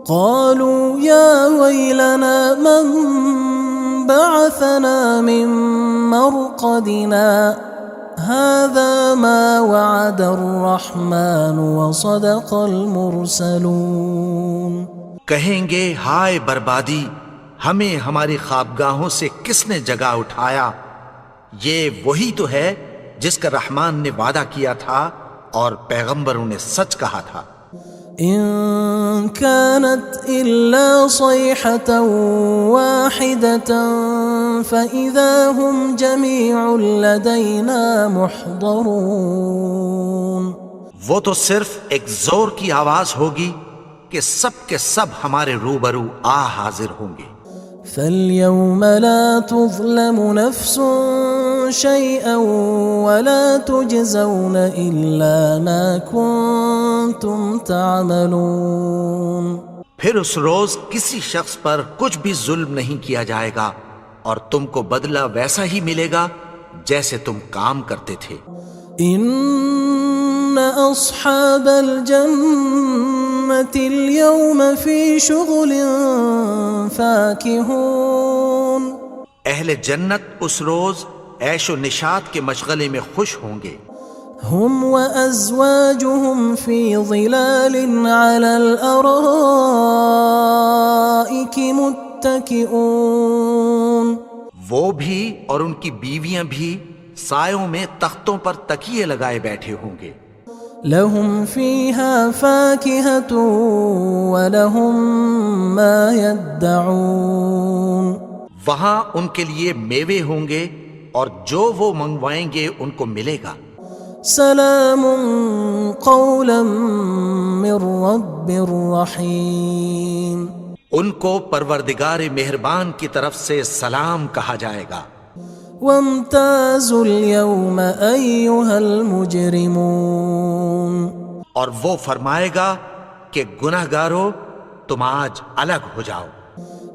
قالوا يا ويلنا من بعثنا من مرقدنا هذا ما وعد الرحمن وصدق المرسلون. کہیں گے ہائے بربادی، ہمیں ہماری خوابگاہوں سے کس نے جگا اٹھایا، یہ وہی تو ہے جس کا رحمان نے وعدہ کیا تھا اور پیغمبروں نے سچ کہا تھا. إن كانت إلا صيحة واحدة فإذا هم جميع لدينا محضرون. وہ تو صرف ایک زور کی آواز ہوگی کہ سب کے سب ہمارے روبرو آ حاضر ہوں گے. فاليوم لا تظلم نفس شيئا ولا تجزون إلا ما كنتم تعملون. پھر اس روز کسی شخص پر کچھ بھی ظلم نہیں کیا جائے گا اور تم کو بدلہ ویسا ہی ملے گا جیسے تم کام کرتے تھے. إن أصحاب الجنة اليوم في شغل فاكهون. اہل جنت اس روز عیش و نشاط کے مشغلے میں خوش ہوں گے. هم وأزواجهم في ظلال على الأرائك متكئون. وہ بھی اور ان کی بیویاں بھی سایوں میں تختوں پر تکیے لگائے بیٹھے ہوں گے. لهم فيها فاكهة ولهم ما يدعون. وہاں ان کے لیے میوے ہوں گے اور جو وہ منگوائیں گے ان کو ملے گا. سلام قولا من رب رحیم. ان کو پروردگار مہربان کی طرف سے سلام کہا جائے گا. وامتازوا اليوم أيها المجرمون. اور وہ فرمائے گا کہ گناہگارو تم آج الگ ہو جاؤ.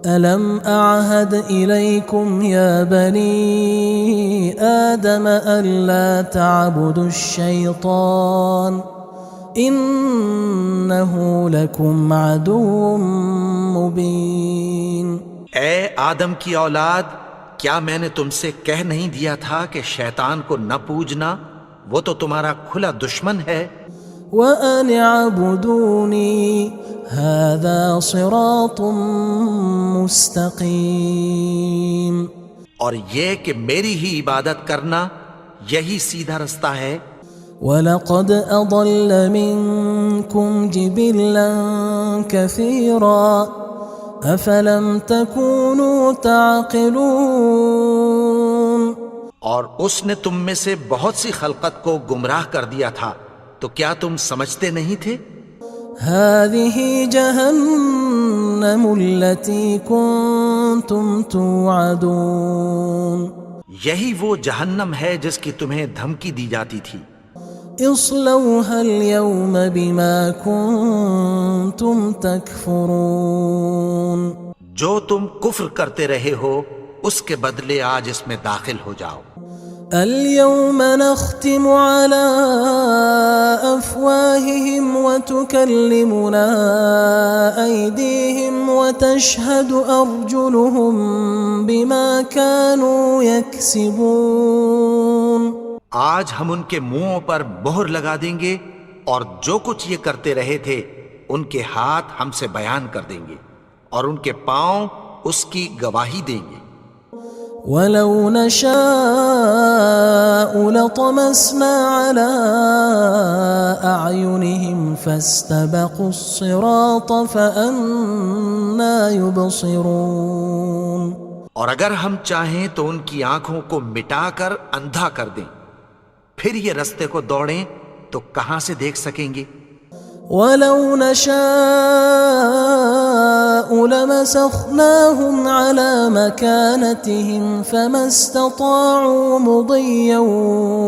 ألم أعهد إليكم يا بني آدم ألا تعبدوا الشيطان إنه لكم عدو مبين. اے آدم کی اولاد، کیا میں نے تم سے کہہ نہیں دیا تھا کہ شیطان کو نہ پوجنا، وہ تو تمہارا کھلا دشمن ہے. وَأَنِ اعْبُدُونِي هَذَا صِرَاطٌ مُسْتَقِيمٌ. اور یہ کہ میری ہی عبادت کرنا یہی سیدھا رستہ ہے. وَلَقَدْ أَضَلَّ مِنْكُمْ جِبِلًّا كَثِيرًا أَفَلَمْ تَكُونُوا تَعْقِلُونَ. اور اس نے تم میں سے بہت سی خلقت کو گمراہ کر دیا تھا، تو کیا تم سمجھتے نہیں تھے؟ هذه جهنم التي كنتم توعدون. یہی وہ جہنم ہے جس کی تمہیں دھمکی دی جاتی تھی. اصلوها اليوم بما كنتم تكفرون جو تم کفر کرتے رہے ہو اس کے بدلے آج اس میں داخل ہو جاؤ. اليوم نختم على أفواههم وتكلمنا أيديهم وتشهد أرجلهم بما كانوا يكسبون. آج ہم ان کے منہوں پر مہر لگا دیں گے اور جو کچھ یہ کرتے رہے تھے ان کے ہاتھ ہم سے بیان کر دیں گے اور ان کے پاؤں اس کی گواہی دیں گے. وَلَوْ نَشَاءُ لَطَمَسْنَا عَلَىٰ أَعْيُنِهِمْ فَاسْتَبَقُوا الصِّرَاطَ فَأَنَّىٰ يُبْصِرُونَ. اور اگر ہم چاہیں تو ان کی آنکھوں کو مٹا کر اندھا کر دیں، پھر یہ رستے کو دوڑیں تو کہاں سے دیکھ سکیں گے. وَلَوْ نَشَاءُ لَمَسَخْنَاهُمْ عَلَىٰ مَكَانَتِهِمْ فَمَا اسْتَطَاعُوا مُضِيًّا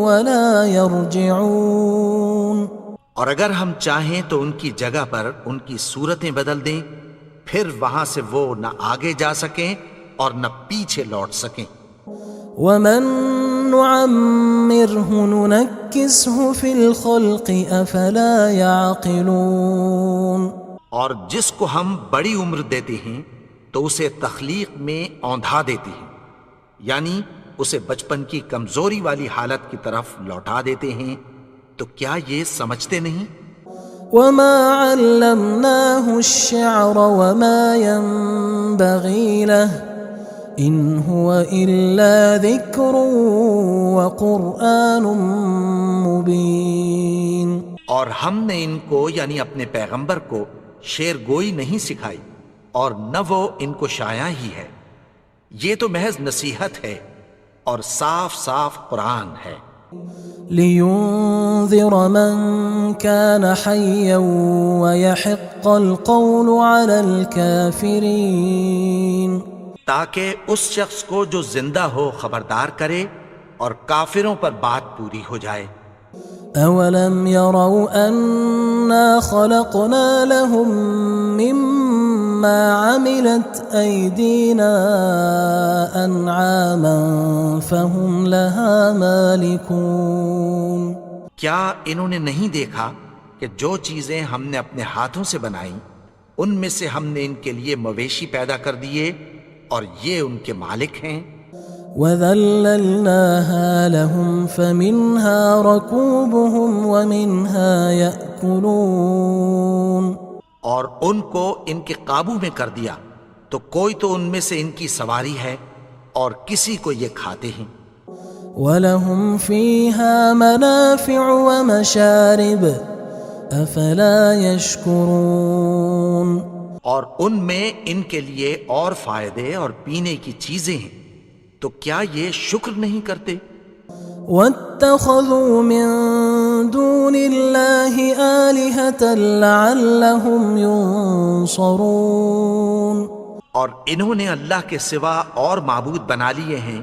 وَلَا يَرْجِعُونَ. اور اگر ہم چاہیں تو ان کی جگہ پر ان کی صورتیں بدل دیں، پھر وہاں سے وہ نہ آگے جا سکیں اور نہ پیچھے لوٹ سکیں. وَمَن نُعَمِّرْهُ نُنَكِّسْهُ فِي الْخَلْقِ أَفَلَا يَعْقِلُونَ. اور جس کو ہم بڑی عمر دیتے ہیں تو اسے تخلیق میں اوندھا دیتے ہیں، یعنی اسے بچپن کی کمزوری والی حالت کی طرف لوٹا دیتے ہیں. تو کیا یہ سمجھتے نہیں؟ وَمَا عَلَّمْنَاهُ الشِّعْرَ وَمَا يَنبَغِي لَهُ إِنْ هُوَ إِلَّا ذِكْرٌ وَقُرْآنٌ مُبِينٌ. اور ہم نے ان کو یعنی اپنے پیغمبر کو شعر گوئی نہیں سکھائی اور نہ وہ ان کو شایع ہی ہے، یہ تو محض نصیحت ہے اور صاف صاف قرآن ہے. لِيُنذِرَ مَن كَانَ حَيًّا وَيَحِقَّ الْقَوْلُ عَلَى الْكَافِرِينَ. تاکہ اس شخص کو جو زندہ ہو خبردار کرے اور کافروں پر بات پوری ہو جائے. أَوَلَمْ يَرَوْا أَنَّا خَلَقْنَا لَهُم مِّمَّا عَمِلَتْ أَيْدِينَا أَنْعَامًا فَهُمْ لَهَا مَالِكُونَ. کیا انہوں نے نہیں دیکھا کہ جو چیزیں ہم نے اپنے ہاتھوں سے بنائیں ان میں سے ہم نے ان کے لیے مویشی پیدا کر دیے اور یہ ان کے مالک ہیں. وَذَلَّلْنَاهَا لَهُمْ فَمِنْهَا رَكُوبُهُمْ وَمِنْهَا يَأْكُلُونَ. اور ان کو ان کے قابو میں کر دیا تو کوئی تو ان میں سے ان کی سواری ہے اور کسی کو یہ کھاتے ہیں. وَلَهُمْ فِيهَا مَنَافِعُ وَمَشَارِبُ أَفَلَا يَشْكُرُونَ. اور ان میں ان کے لیے اور فائدے اور پینے کی چیزیں ہیں، تو کیا یہ شکر نہیں کرتے؟ وَاتَّخَذُوا مِن دُونِ اللَّهِ آلِهَةً لَعَلَّهُمْ يُنصَرُونَ. اور انہوں نے اللہ کے سوا اور معبود بنا لیے ہیں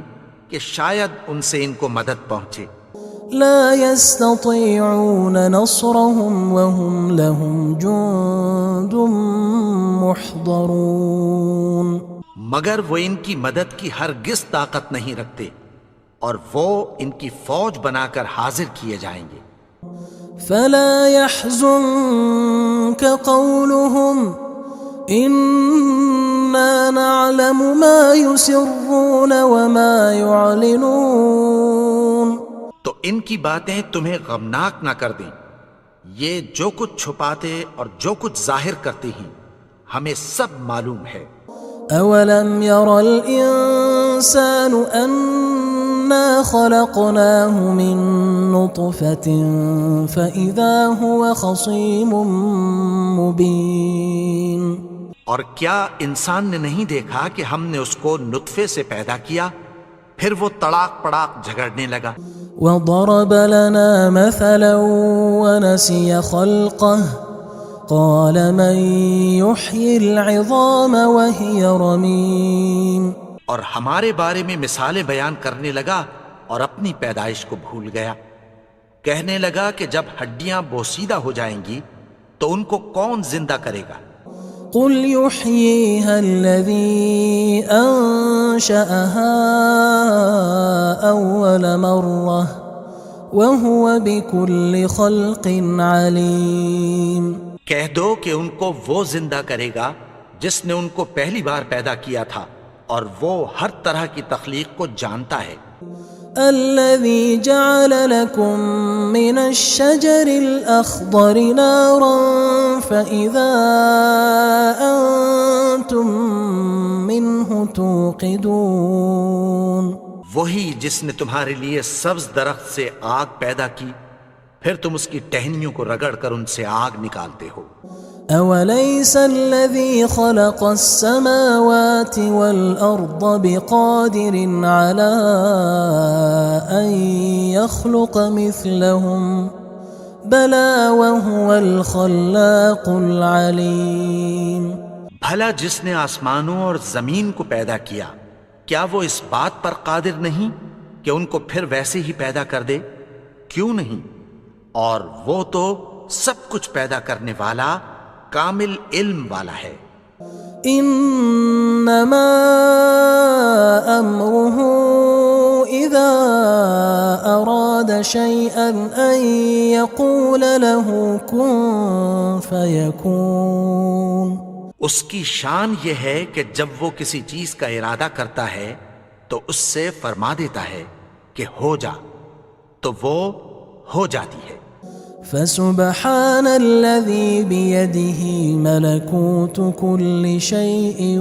کہ شاید ان سے ان کو مدد پہنچے. لا يستطيعون نصرهم وهم لهم جند محضرون. مگر وہ ان کی مدد کی ہرگز طاقت نہیں رکھتے اور وہ ان کی فوج بنا کر حاضر کیے جائیں گے. فلا يحزنك قولهم إنا نعلم ما يسرون وما يعلنون. تو ان کی باتیں تمہیں غمناک نہ کر دیں، یہ جو کچھ چھپاتے اور جو کچھ ظاہر کرتے ہیں ہمیں سب معلوم ہے. أولم ير الإنسان أنا خلقناه من نطفة فإذا هو خصيم مبين. اور کیا انسان نے نہیں دیکھا کہ ہم نے اس کو نطفے سے پیدا کیا پھر وہ تڑاک پڑاک جھگڑنے لگا. وضرب لنا مثلا ونسي خلقه قال من يحيي العظام وهي رميم. اور ہمارے بارے میں مثالیں بیان کرنے لگا اور اپنی پیدائش کو بھول گیا. کہنے لگا کہ جب ہڈیاں بوسیدہ ہو جائیں گی تو ان کو کون زندہ کرے گا؟ قل يحييها الذي أنشأها أول مرة وهو بكل خلق عليم۔ کہہ دو کہ ان کو وہ زندہ کرے گا جس نے ان کو پہلی بار پیدا کیا تھا اور وہ ہر طرح کی تخلیق کو جانتا ہے۔ الذي جعل لكم من الشجر الأخضر نارا فإذا أنتم منه توقدون۔ وہی جس نے تمہارے لیے سبز درخت سے آگ پیدا کی، پھر تم اس کی ٹہنیوں کو رگڑ کر ان سے آگ نکالتے ہو۔ أوليس الذي خلق السماوات والأرض بقادر على أن يخلق مثلهم بلى وهو الخلاق العليم۔ بھلا جس نے آسمانوں اور زمین کو پیدا کیا، کیا وہ اس بات پر قادر نہیں کہ ان کو پھر ویسے ہی پیدا کر دے؟ کیوں نہیں؟ اور وہ تو سب کچھ پیدا کرنے والا، کامل علم والا ہے۔ انما امره اذا اراد شيئا ان يقول له كن فيكون۔ اس کی شان یہ ہے کہ جب وہ کسی چیز کا ارادہ کرتا ہے تو اس سے فرما دیتا ہے کہ ہو جا، تو وہ ہو جاتی ہے۔ فسبحان الذي بيده ملكوت كل شيء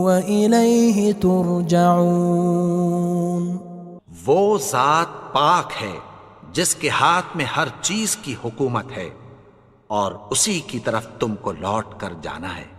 وإليه ترجعون۔ وہ ذات پاک ہے جس کے ہاتھ میں ہر چیز کی حکومت ہے اور اسی کی طرف تم کو لوٹ کر جانا ہے۔